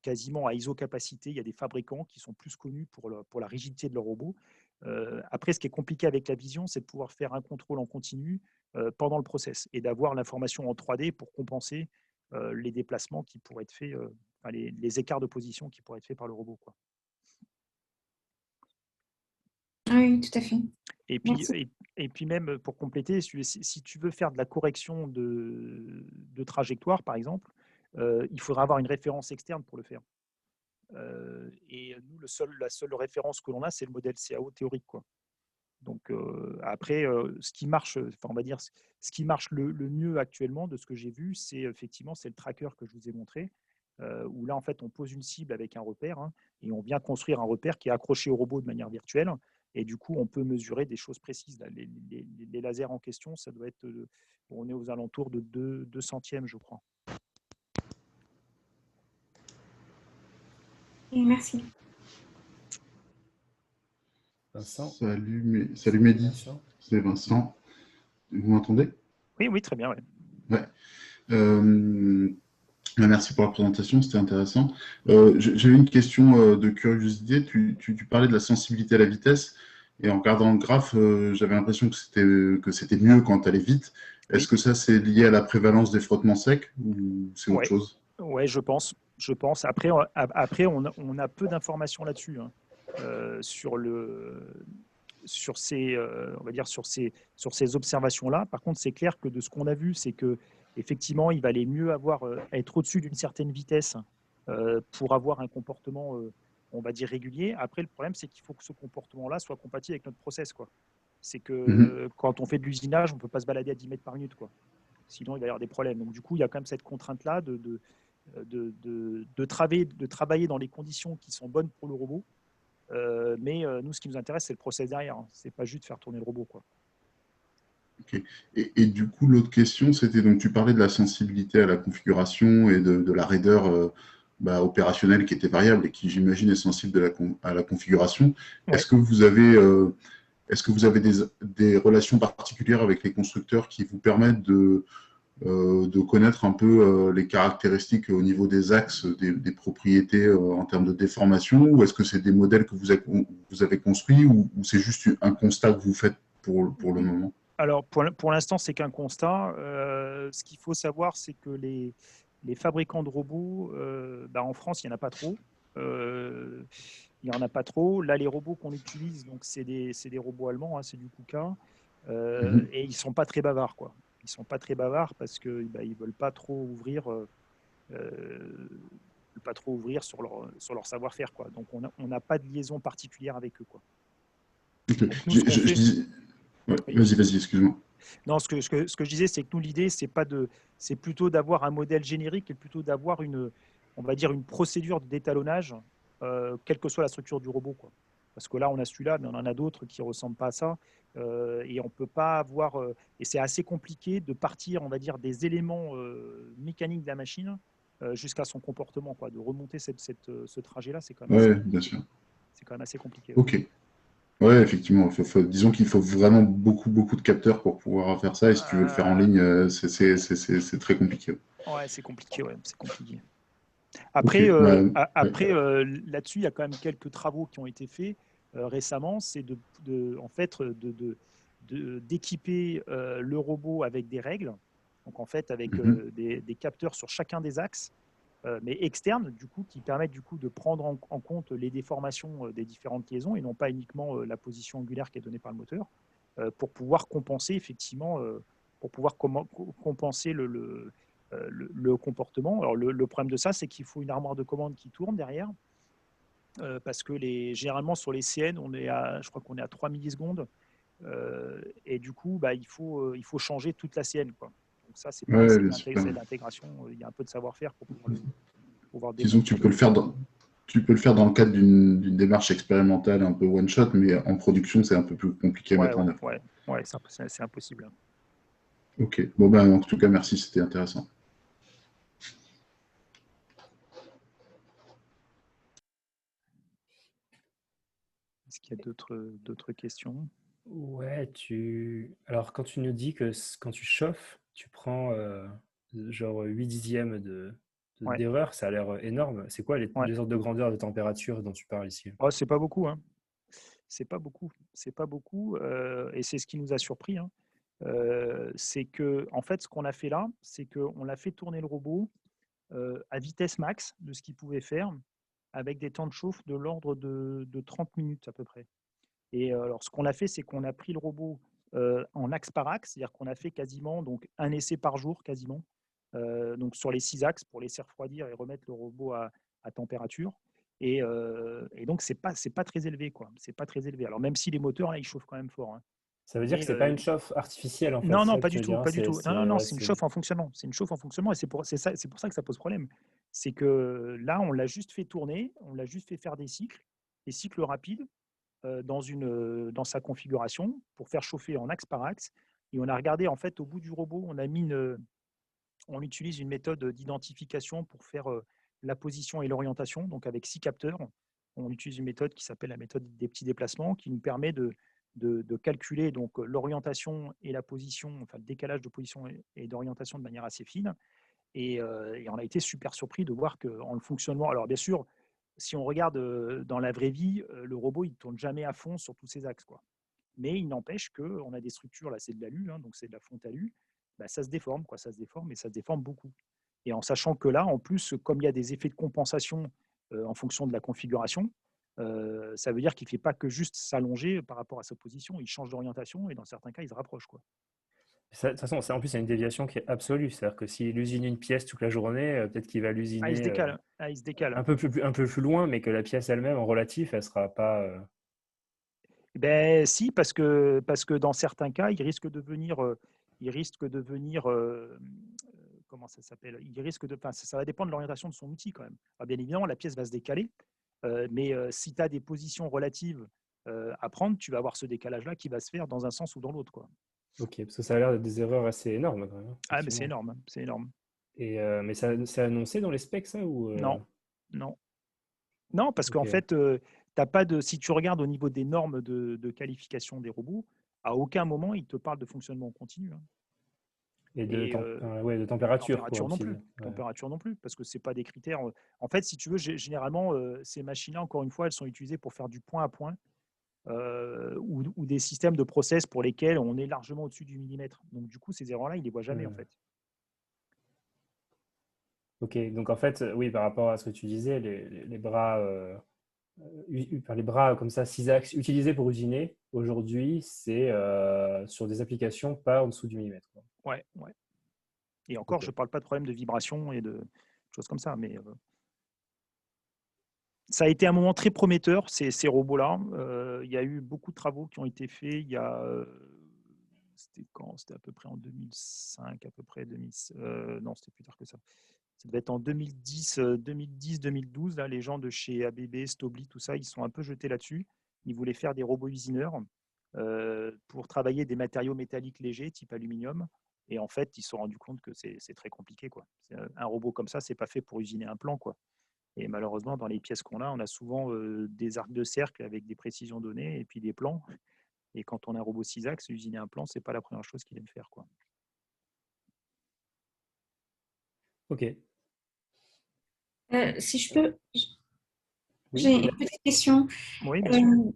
quasiment à isocapacité. Il y a des fabricants qui sont plus connus pour la rigidité de leurs robots. Après, ce qui est compliqué avec la vision, c'est de pouvoir faire un contrôle en continu pendant le process et d'avoir l'information en 3D pour compenser les déplacements qui pourraient être faits, les écarts de position qui pourraient être faits par le robot, quoi. Oui, tout à fait. Et puis même pour compléter, si tu veux faire de la correction de trajectoire, par exemple, il faudra avoir une référence externe pour le faire. Et nous, la seule référence que l'on a, c'est le modèle CAO théorique, quoi. Donc après, ce qui marche, on va dire, ce qui marche le mieux actuellement, de ce que j'ai vu, c'est effectivement le tracker que je vous ai montré, où là, en fait, on pose une cible avec un repère, hein, et on vient construire un repère qui est accroché au robot de manière virtuelle. Et du coup, on peut mesurer des choses précises. Là, les lasers en question, ça doit être, on est aux alentours de 2 centièmes, je crois. Et merci. Vincent. Salut Mehdi, c'est Vincent. Vous m'entendez? Oui, très bien. Ouais. Merci pour la présentation, c'était intéressant. J'avais une question de curiosité. Tu parlais de la sensibilité à la vitesse, et en regardant le graphe, j'avais l'impression que c'était mieux quand tu allais vite. Est-ce que ça, c'est lié à la prévalence des frottements secs ou c'est autre chose? Oui, je pense. Après, on a peu d'informations là-dessus, hein, sur ces observations-là. Par contre, c'est clair que de ce qu'on a vu, c'est que effectivement, il valait mieux être au-dessus d'une certaine vitesse pour avoir un comportement, on va dire, régulier. Après, le problème, c'est qu'il faut que ce comportement-là soit compatible avec notre process, quoi. C'est que quand on fait de l'usinage, on ne peut pas se balader à 10 mètres par minute, quoi. Sinon, il va y avoir des problèmes. Donc, du coup, il y a quand même cette contrainte-là de travailler dans les conditions qui sont bonnes pour le robot. Mais nous, ce qui nous intéresse, c'est le process derrière, hein. C'est pas juste faire tourner le robot, quoi. Okay. Et du coup, l'autre question, c'était, donc tu parlais de la sensibilité à la configuration et de la raideur opérationnelle qui était variable et qui, j'imagine, est sensible à la configuration. Ouais. Est-ce que vous avez des relations particulières avec les constructeurs qui vous permettent de connaître un peu les caractéristiques au niveau des axes, des propriétés en termes de déformation, ou est-ce que c'est des modèles que vous avez construits, ou c'est juste un constat que vous faites pour le moment? Alors, pour l'instant, c'est qu'un constat. Ce qu'il faut savoir, c'est que les fabricants de robots, en France, il n'y en a pas trop. Il n'y en a pas trop. Là, les robots qu'on utilise, donc c'est des robots allemands, hein, c'est du KUKA, et ils ne sont pas très bavards, quoi. Ils ne sont pas très bavards parce qu'ils ne veulent pas trop ouvrir, sur leur savoir-faire, quoi. Donc, on n'a pas de liaison particulière avec eux, quoi. Ok. Donc, nous, ce qu'on fait… Ouais, Oui. vas-y, excuse-moi. Non, ce que je disais, c'est que nous, l'idée, c'est plutôt d'avoir un modèle générique et plutôt d'avoir on va dire, une procédure d'étalonnage, quelle que soit la structure du robot, quoi. Parce que là, on a celui-là, mais on en a d'autres qui ne ressemblent pas à ça. Et on peut pas avoir. Et c'est assez compliqué de partir, on va dire, des éléments mécaniques de la machine jusqu'à son comportement, quoi. De remonter ce trajet-là, c'est quand même Ouais, bien sûr. c'est quand même assez compliqué. Ouais. Ok. Ouais, effectivement. Disons qu'il faut vraiment beaucoup de capteurs pour pouvoir faire ça. Et si tu veux le faire en ligne, c'est très compliqué. Ouais, c'est compliqué, ouais, c'est compliqué. Ok. Après, Ouais. là-dessus, il y a quand même quelques travaux qui ont été faits récemment. C'est en fait, d'équiper le robot avec des règles, donc en fait avec Mhm. des capteurs sur chacun des axes, mais externes, du coup, qui permettent du coup de prendre en compte les déformations des différentes liaisons et non pas uniquement la position angulaire qui est donnée par le moteur, pour pouvoir compenser effectivement, compenser le comportement. Alors le problème de ça, c'est qu'il faut une armoire de commande qui tourne derrière, parce que généralement sur les CN, je crois qu'on est à 3 millisecondes, et du coup, il faut changer toute la CN, quoi. Donc ça, c'est pareil, Ouais, c'est bien de sûr. l'intégration. Il y a un peu de savoir-faire pour pouvoir Disons que démonter tu peux le faire dans le cadre d'une démarche expérimentale un peu one shot, mais en production, c'est un peu plus compliqué à Ouais, mettre en ouais, œuvre. ouais, ouais, c'est impossible. Ok. Bon, ben, en tout cas, merci, c'était intéressant. Est-ce qu'il y a d'autres questions? Ouais, alors quand tu nous dis que quand tu chauffes, tu prends genre 8 dixièmes Ouais, d'erreur, ça a l'air énorme. C'est quoi ouais. les ordres de grandeur de température dont tu parles ici? Oh, c'est pas beaucoup, hein. C'est pas beaucoup. C'est pas beaucoup, et c'est ce qui nous a surpris, hein. C'est que, en fait, ce qu'on a fait là, c'est qu'on l'a fait tourner le robot à vitesse max de ce qu'il pouvait faire, avec des temps de chauffe de l'ordre de 30 minutes à peu près. Et alors, ce qu'on a fait, c'est qu'on a pris le robot en axe par axe, c'est-à-dire qu'on a fait quasiment donc, un essai par jour, quasiment, donc sur les 6 axes pour laisser refroidir et remettre le robot à température. Et donc, c'est pas très élevé, quoi. C'est pas très élevé. Alors, même si les moteurs, là, ils chauffent quand même fort, hein. Ça veut dire que Mais c'est pas une chauffe artificielle en fait, non, c'est non, ça que pas tu du veux tout, dire, hein, pas du tout. Non, non, non, ouais, c'est une chauffe en fonctionnement. C'est une chauffe en fonctionnement, et c'est pour ça que ça pose problème. C'est que là, on l'a juste fait tourner, on l'a juste fait faire des cycles rapides dans sa configuration pour faire chauffer en axe par axe. Et on a regardé, en fait, au bout du robot, on utilise une méthode d'identification pour faire la position et l'orientation, donc avec 6 capteurs. On utilise une méthode qui s'appelle la méthode des petits déplacements, qui nous permet de calculer donc l'orientation et la position, enfin le décalage de position et d'orientation de manière assez fine. Et on a été super surpris de voir qu'en le fonctionnement, alors bien sûr, si on regarde dans la vraie vie, le robot il ne tourne jamais à fond sur tous ses axes, quoi. Mais il n'empêche qu'on a des structures, là c'est de l'alu, hein, donc c'est de la fonte alu, bah, ça se déforme, quoi, ça se déforme et ça se déforme beaucoup. Et en sachant que là, en plus, comme il y a des effets de compensation en fonction de la configuration, ça veut dire qu'il ne fait pas que juste s'allonger par rapport à sa position, il change d'orientation et dans certains cas, il se rapproche, quoi. De toute façon, en plus, c'est une déviation qui est absolue. C'est-à-dire que s'il usine une pièce toute la journée, peut-être qu'il va Ah, il se l'usiner décale, ah, il se décale. un peu plus loin, mais que la pièce elle-même, en relatif, elle sera pas. Ben si, parce que dans certains cas, il risque de venir, comment ça s'appelle? Il risque de, enfin, ça va dépendre de l'orientation de son outil quand même. Alors, bien évidemment, la pièce va se décaler, mais si tu as des positions relatives à prendre, tu vas avoir ce décalage-là qui va se faire dans un sens ou dans l'autre, quoi. Ok, parce que ça a l'air d'être des erreurs assez énormes quand même, hein, Ah, mais c'est effectivement. énorme, hein, c'est énorme. Et, mais ça, c'est annoncé dans les specs, ça ou Non, non, non, parce qu'en Ok. fait, t'as pas de, si tu regardes au niveau des normes de qualification des robots, à aucun moment ils te parlent de fonctionnement continu, hein. Et Et ouais, de température, quoi, température non aussi. plus, Ouais. parce que c'est pas des critères. En fait, si tu veux, généralement, ces machines-là, encore une fois, elles sont utilisées pour faire du point à point. ou des systèmes de process pour lesquels on est largement au-dessus du millimètre. Donc, du coup, ces erreurs-là, il ne les voit jamais, en fait. Ok, donc en fait, oui, par rapport à ce que tu disais, les bras, les bras comme ça, 6 axes utilisés pour usiner, aujourd'hui, c'est sur des applications pas en dessous du millimètre, quoi. Ouais, ouais. Et encore, Ok. je ne parle pas de problème de vibration et de choses comme ça, mais ça a été un moment très prometteur, ces robots-là. Il y a eu beaucoup de travaux qui ont été faits. Il y a, c'était quand? C'était à peu près en 2005, à peu près 2000, non, c'était plus tard que ça. Ça devait être en 2010, 2012. Là, les gens de chez ABB, Stobli, tout ça, ils sont un peu jetés là-dessus. Ils voulaient faire des robots usineurs pour travailler des matériaux métalliques légers, type aluminium. Et en fait, ils se sont rendus compte que c'est très compliqué, quoi. Un robot comme ça, c'est pas fait pour usiner un plan, quoi. Et malheureusement, dans les pièces qu'on a, on a souvent des arcs de cercle avec des précisions données et puis des plans. Et quand on a un robot 6 axes, usiner un plan, c'est pas la première chose qu'il aime faire, quoi. Ok. Si je peux, Oui, j'ai une petite question. Oui, bien sûr.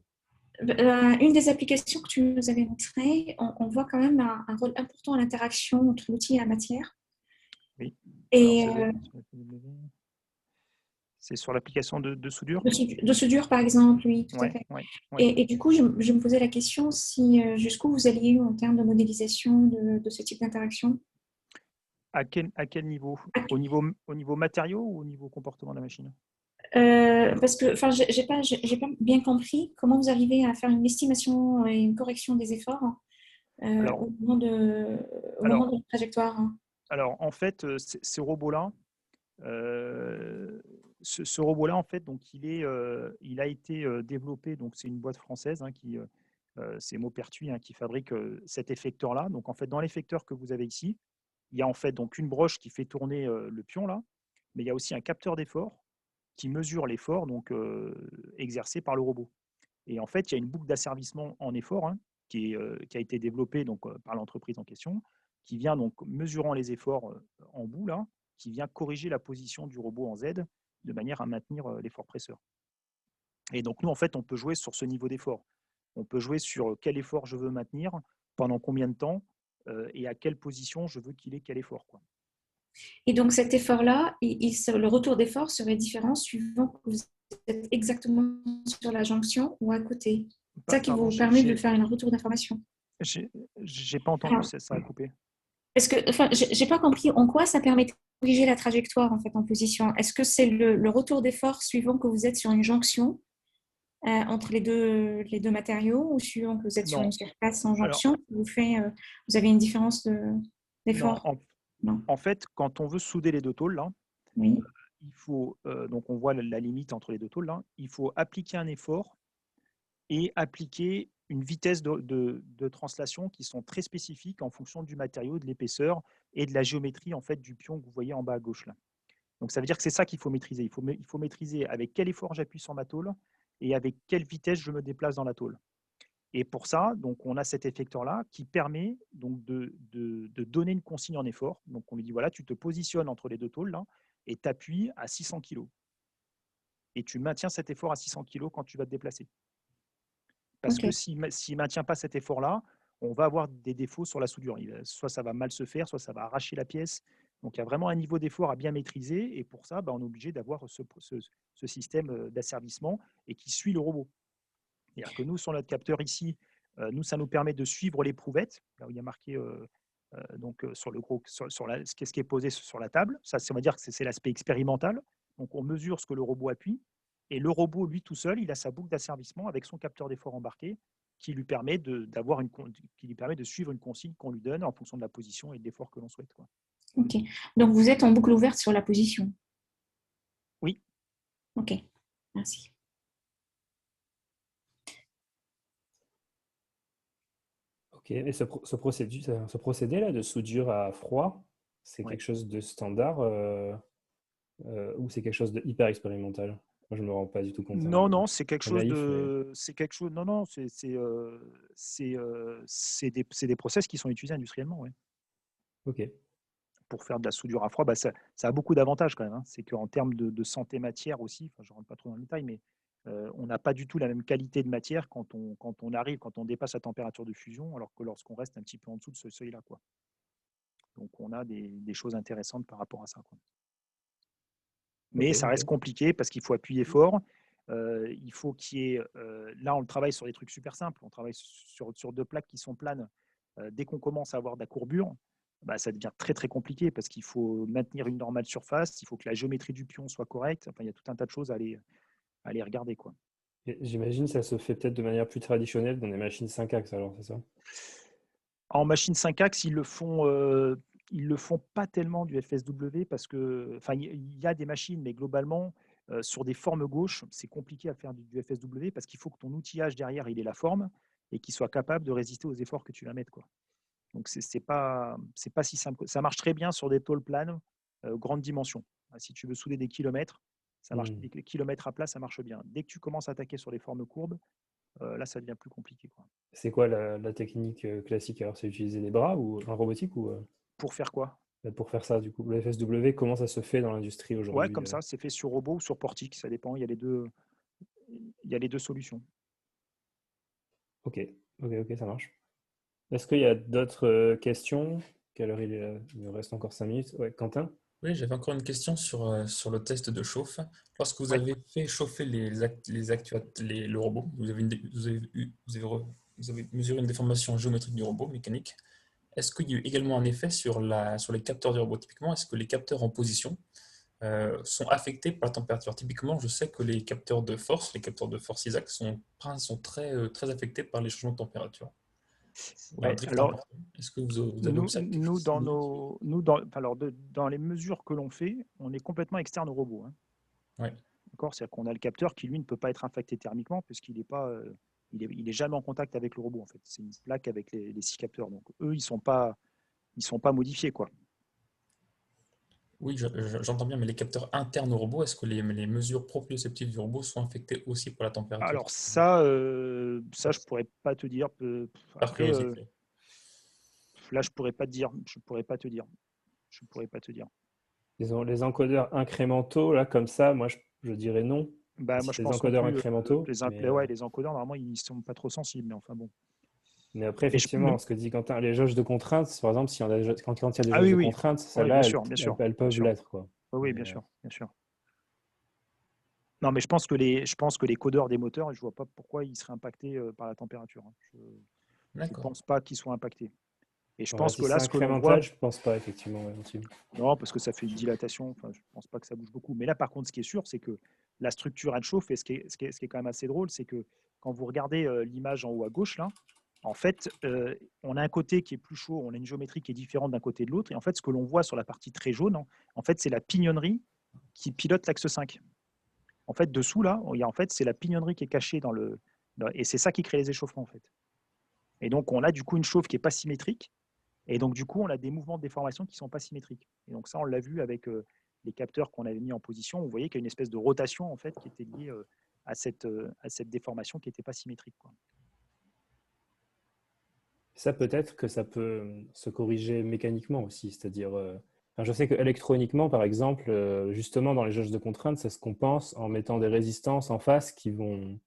Une des applications que tu nous avais montrées, on voit quand même un rôle important à l'interaction entre l'outil et la matière. Oui. Alors, Et ça doit être sur la PWD. C'est sur l'application de soudure? de soudure, par exemple, oui, tout à Ouais, fait. ouais, ouais. Et du coup, je me posais la question si jusqu'où vous alliez en termes de modélisation de ce type d'interaction. À quel niveau? Au niveau matériaux ou au niveau comportement de la machine? Parce que, enfin, j'ai pas bien compris comment vous arrivez à faire une estimation et une correction des efforts Alors, au moment alors, de la trajectoire. alors, en fait, ces robots-là, ce robot-là, en fait, donc il a été développé. Donc, c'est une boîte française c'est Maupertuis qui fabrique cet effecteur-là. Donc, en fait, dans l'effecteur que vous avez ici, il y a en fait donc une broche qui fait tourner le pion là, mais il y a aussi un capteur d'effort qui mesure l'effort donc exercé par le robot. Et en fait, il y a une boucle d'asservissement en effort qui a été développée donc par l'entreprise en question, qui vient donc mesurant les efforts en bout là, qui vient corriger la position du robot en Z de manière à maintenir l'effort presseur. Et donc nous en fait, on peut jouer sur ce niveau d'effort. On peut jouer sur quel effort je veux maintenir, pendant combien de temps et à quelle position je veux qu'il ait quel effort, quoi. Et donc cet effort-là, le retour d'effort serait différent suivant que vous êtes exactement sur la jonction ou à côté. C'est ça qui Pardon, vous permet de faire un retour d'information. j'ai pas entendu, Alors, ça a coupé. est-ce que, enfin, j'ai pas compris en quoi ça permet de corriger la trajectoire en fait en position. Est-ce que c'est le retour d'effort suivant que vous êtes sur une jonction entre les deux matériaux ou suivant que vous êtes sur une Non, surface sans alors jonction, vous avez une différence non, d'effort? Non. en fait, quand on veut souder les deux tôles là, Oui. il faut donc on voit la limite entre les deux tôles là, il faut appliquer un effort et appliquer une vitesse de translation qui sont très spécifiques en fonction du matériau, de l'épaisseur et de la géométrie en fait du pion que vous voyez en bas à gauche là. Donc ça veut dire que c'est ça qu'il faut maîtriser. Il faut maîtriser avec quel effort j'appuie sur ma tôle et avec quelle vitesse je me déplace dans la tôle. Et pour ça, donc on a cet effecteur-là qui permet donc de donner une consigne en effort. Donc on lui dit voilà, tu te positionnes entre les deux tôles là, et tu appuies à 600 kg. Et tu maintiens cet effort à 600 kg quand tu vas te déplacer. Parce que Ok. s'il ne maintient pas cet effort-là, on va avoir des défauts sur la soudure. Soit ça va mal se faire, soit ça va arracher la pièce. Donc il y a vraiment un niveau d'effort à bien maîtriser. Et pour ça, on est obligé d'avoir ce système d'asservissement et qui suit le robot. C'est-à-dire que nous, sur notre capteur ici, nous, ça nous permet de suivre l'éprouvette, là où il y a marqué sur le gros, ce qui est posé sur la table. Ça, on va dire que c'est l'aspect expérimental. Donc, on mesure ce que le robot appuie. Et le robot, lui, tout seul, il a sa boucle d'asservissement avec son capteur d'effort embarqué qui lui permet qui lui permet de suivre une consigne qu'on lui donne en fonction de la position et de l'effort que l'on souhaite, quoi. Ok. Donc vous êtes en boucle ouverte sur la position. Oui. Ok. Merci. Ok, et ce procédé-là de soudure à froid, c'est Ouais. quelque chose de standard ou c'est quelque chose de hyper expérimental? Moi, je ne me rends pas du tout compte, hein. Non, non, c'est quelque Très chose naïf, mais de, c'est quelque chose. Non, non, c'est des process qui sont utilisés industriellement, ouais. ok. Pour faire de la soudure à froid, ça a beaucoup d'avantages quand même, hein. C'est qu'en termes de santé matière aussi, enfin, je ne rentre pas trop dans le détail, mais on n'a pas du tout la même qualité de matière quand on dépasse la température de fusion, alors que lorsqu'on reste un petit peu en dessous de ce seuil-là, quoi. Donc, on a des choses intéressantes par rapport à ça, quoi. Mais ça reste compliqué parce qu'il faut appuyer fort. Il faut qu'il y ait. Là, on travaille sur des trucs super simples. On travaille sur 2 plaques qui sont planes. Dès qu'on commence à avoir de la courbure, bah, ça devient très très compliqué parce qu'il faut maintenir une normale surface. Il faut que la géométrie du pion soit correcte. Enfin, il y a tout un tas de choses à aller regarder, quoi. J'imagine que ça se fait peut-être de manière plus traditionnelle dans des machines 5 axes, alors, c'est ça? En machine 5 axes, ils le font pas tellement du FSW parce que, enfin, il y a des machines, mais globalement, sur des formes gauches, c'est compliqué à faire du FSW parce qu'il faut que ton outillage derrière, il ait la forme et qu'il soit capable de résister aux efforts que tu vas mettre, quoi. Donc, c'est pas si simple. Ça marche très bien sur des tôles planes, grande dimension. Si tu veux souder des kilomètres, ça marche. Des kilomètres à plat, ça marche bien. Dès que tu commences à attaquer sur les formes courbes, là, ça devient plus compliqué, quoi. C'est quoi la technique classique? Alors, c'est utiliser des bras ou en robotique ou Pour faire quoi? pour faire ça, du coup? Le FSW, comment ça se fait dans l'industrie Ouais, aujourd'hui? comme ça, c'est fait sur robot ou sur portique, ça dépend. Il y a les deux solutions. Ok, ça marche. Est-ce qu'il y a d'autres questions? Quelle heure il est? Il nous reste encore 5 minutes. Ouais, Quentin? Oui, j'avais encore une question sur le test de chauffe. Lorsque vous Ouais. avez fait chauffer le robot, vous avez mesuré une déformation géométrique du robot mécanique. Est-ce qu'il y a eu également un effet sur les capteurs du robot? Typiquement, est-ce que les capteurs en position sont affectés par la température? Typiquement, je sais que les capteurs de force Isaac sont très affectés par les changements de température. Il y a un Ouais, drift alors, important. Est-ce que vous avez observé quelque chose de similaire? dans les mesures que l'on fait, on est complètement externe au robot, hein. Ouais. D'accord? C'est-à-dire qu'on a le capteur qui, lui, ne peut pas être infecté thermiquement puisqu'il n'est pas, il est jamais en contact avec le robot, en fait. C'est une plaque avec les 6 capteurs. Donc, eux, ils sont pas modifiés, quoi. Oui, j'entends bien, mais les capteurs internes au robot, est-ce que les mesures proprioceptives du robot sont affectées aussi par la température? Alors ça, je pourrais pas te dire. Par Après, curiosité. là, je pourrais pas te dire. Je pourrais pas te dire. Les encodeurs incrémentaux, là, comme ça, moi, je dirais non. Bah, moi, je Les pense non encodeurs plus. incrémentaux. Les encodeurs, normalement, ils sont pas trop sensibles. Mais enfin bon. Mais après, Mais effectivement, ce que dit Quentin, les jauges de contraintes, par exemple, quand il y a des Ah jauges oui, de oui. contraintes, Oui, bien celles-là, sûr, bien sûr, elles bien peuvent sûr. l'être, quoi. Oui, bien sûr, bien sûr. Non, mais je pense que les codeurs des moteurs, je vois pas pourquoi ils seraient impactés par la température, hein. Je D'accord. pense pas qu'ils soient impactés. Et je Ouais, pense si que là, c'est ce que l'on voit, incrémental, je pense pas, effectivement. Ouais, non, parce que ça fait une dilatation. Enfin, je pense pas que ça bouge beaucoup. Mais là, par contre, ce qui est sûr, c'est que la structure, elle chauffe. Et ce qui est quand même assez drôle, c'est que quand vous regardez l'image en haut à gauche, là, en fait, on a un côté qui est plus chaud, on a une géométrie qui est différente d'un côté de l'autre. Et en fait, ce que l'on voit sur la partie très jaune, en fait, c'est la pignonnerie qui pilote l'axe 5. En fait, dessous, là, c'est la pignonnerie qui est cachée et c'est ça qui crée les échauffements, en fait. Et donc, on a du coup une chauffe qui n'est pas symétrique. Et donc, du coup, on a des mouvements de déformation qui ne sont pas symétriques. Et donc, ça, on l'a vu avec les capteurs qu'on avait mis en position. Vous voyez qu'il y a une espèce de rotation, en fait, qui était liée à cette déformation qui n'était pas symétrique, quoi. Ça, peut-être que ça peut se corriger mécaniquement aussi. C'est-à-dire, je sais qu'électroniquement, par exemple, justement, dans les jauges de contraintes, ça se compense en mettant des résistances en face qui vont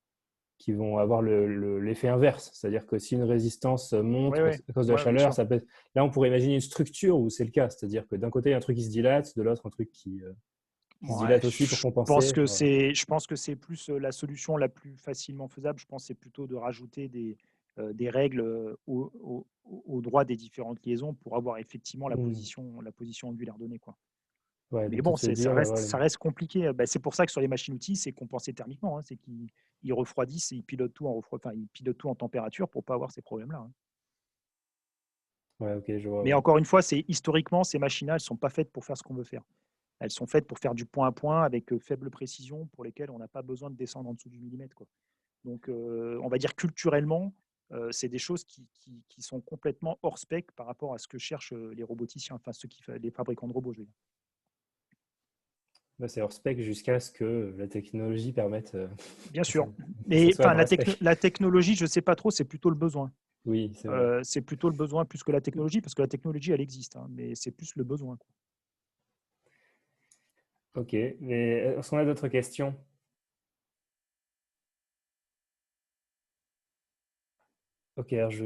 avoir l'effet inverse. C'est-à-dire que si une résistance monte Oui, oui, à cause de la ouais, bien chaleur, sûr. ça peut être... Là, on pourrait imaginer une structure où c'est le cas. C'est-à-dire que d'un côté, il y a un truc qui se dilate, de l'autre, un truc qui se Ouais, dilate aussi pour je pense compenser. que Voilà. je pense que c'est plus la solution la plus facilement faisable. Je pense que c'est plutôt de rajouter des règles au droit des différentes liaisons pour avoir effectivement la position angulaire donnée, quoi. Ouais, Mais donc bon, se dire, ça reste compliqué. Bah, c'est pour ça que sur les machines-outils, c'est compensé thermiquement, hein. C'est qu'ils refroidissent et ils pilotent tout en température pour pas avoir ces problèmes-là, hein. ouais, ok, je vois. Mais Ouais. encore une fois, historiquement, ces machines-là, elles ne sont pas faites pour faire ce qu'on veut faire. Elles sont faites pour faire du point à point avec faible précision pour lesquelles on n'a pas besoin de descendre en dessous du millimètre, quoi. Donc, on va dire culturellement, c'est des choses qui sont complètement hors spec par rapport à ce que cherchent les roboticiens, enfin les fabricants de robots, je veux dire. Bah, c'est hors spec jusqu'à ce que la technologie permette Bien que ça, sûr. que ça Mais soit enfin, dans la spec. la technologie, je ne sais pas trop, c'est plutôt le besoin. Oui, c'est vrai. C'est plutôt le besoin plus que la technologie, parce que la technologie, elle existe, hein, mais c'est plus le besoin, quoi. Ok, mais est-ce qu'on a d'autres questions? Ok, alors je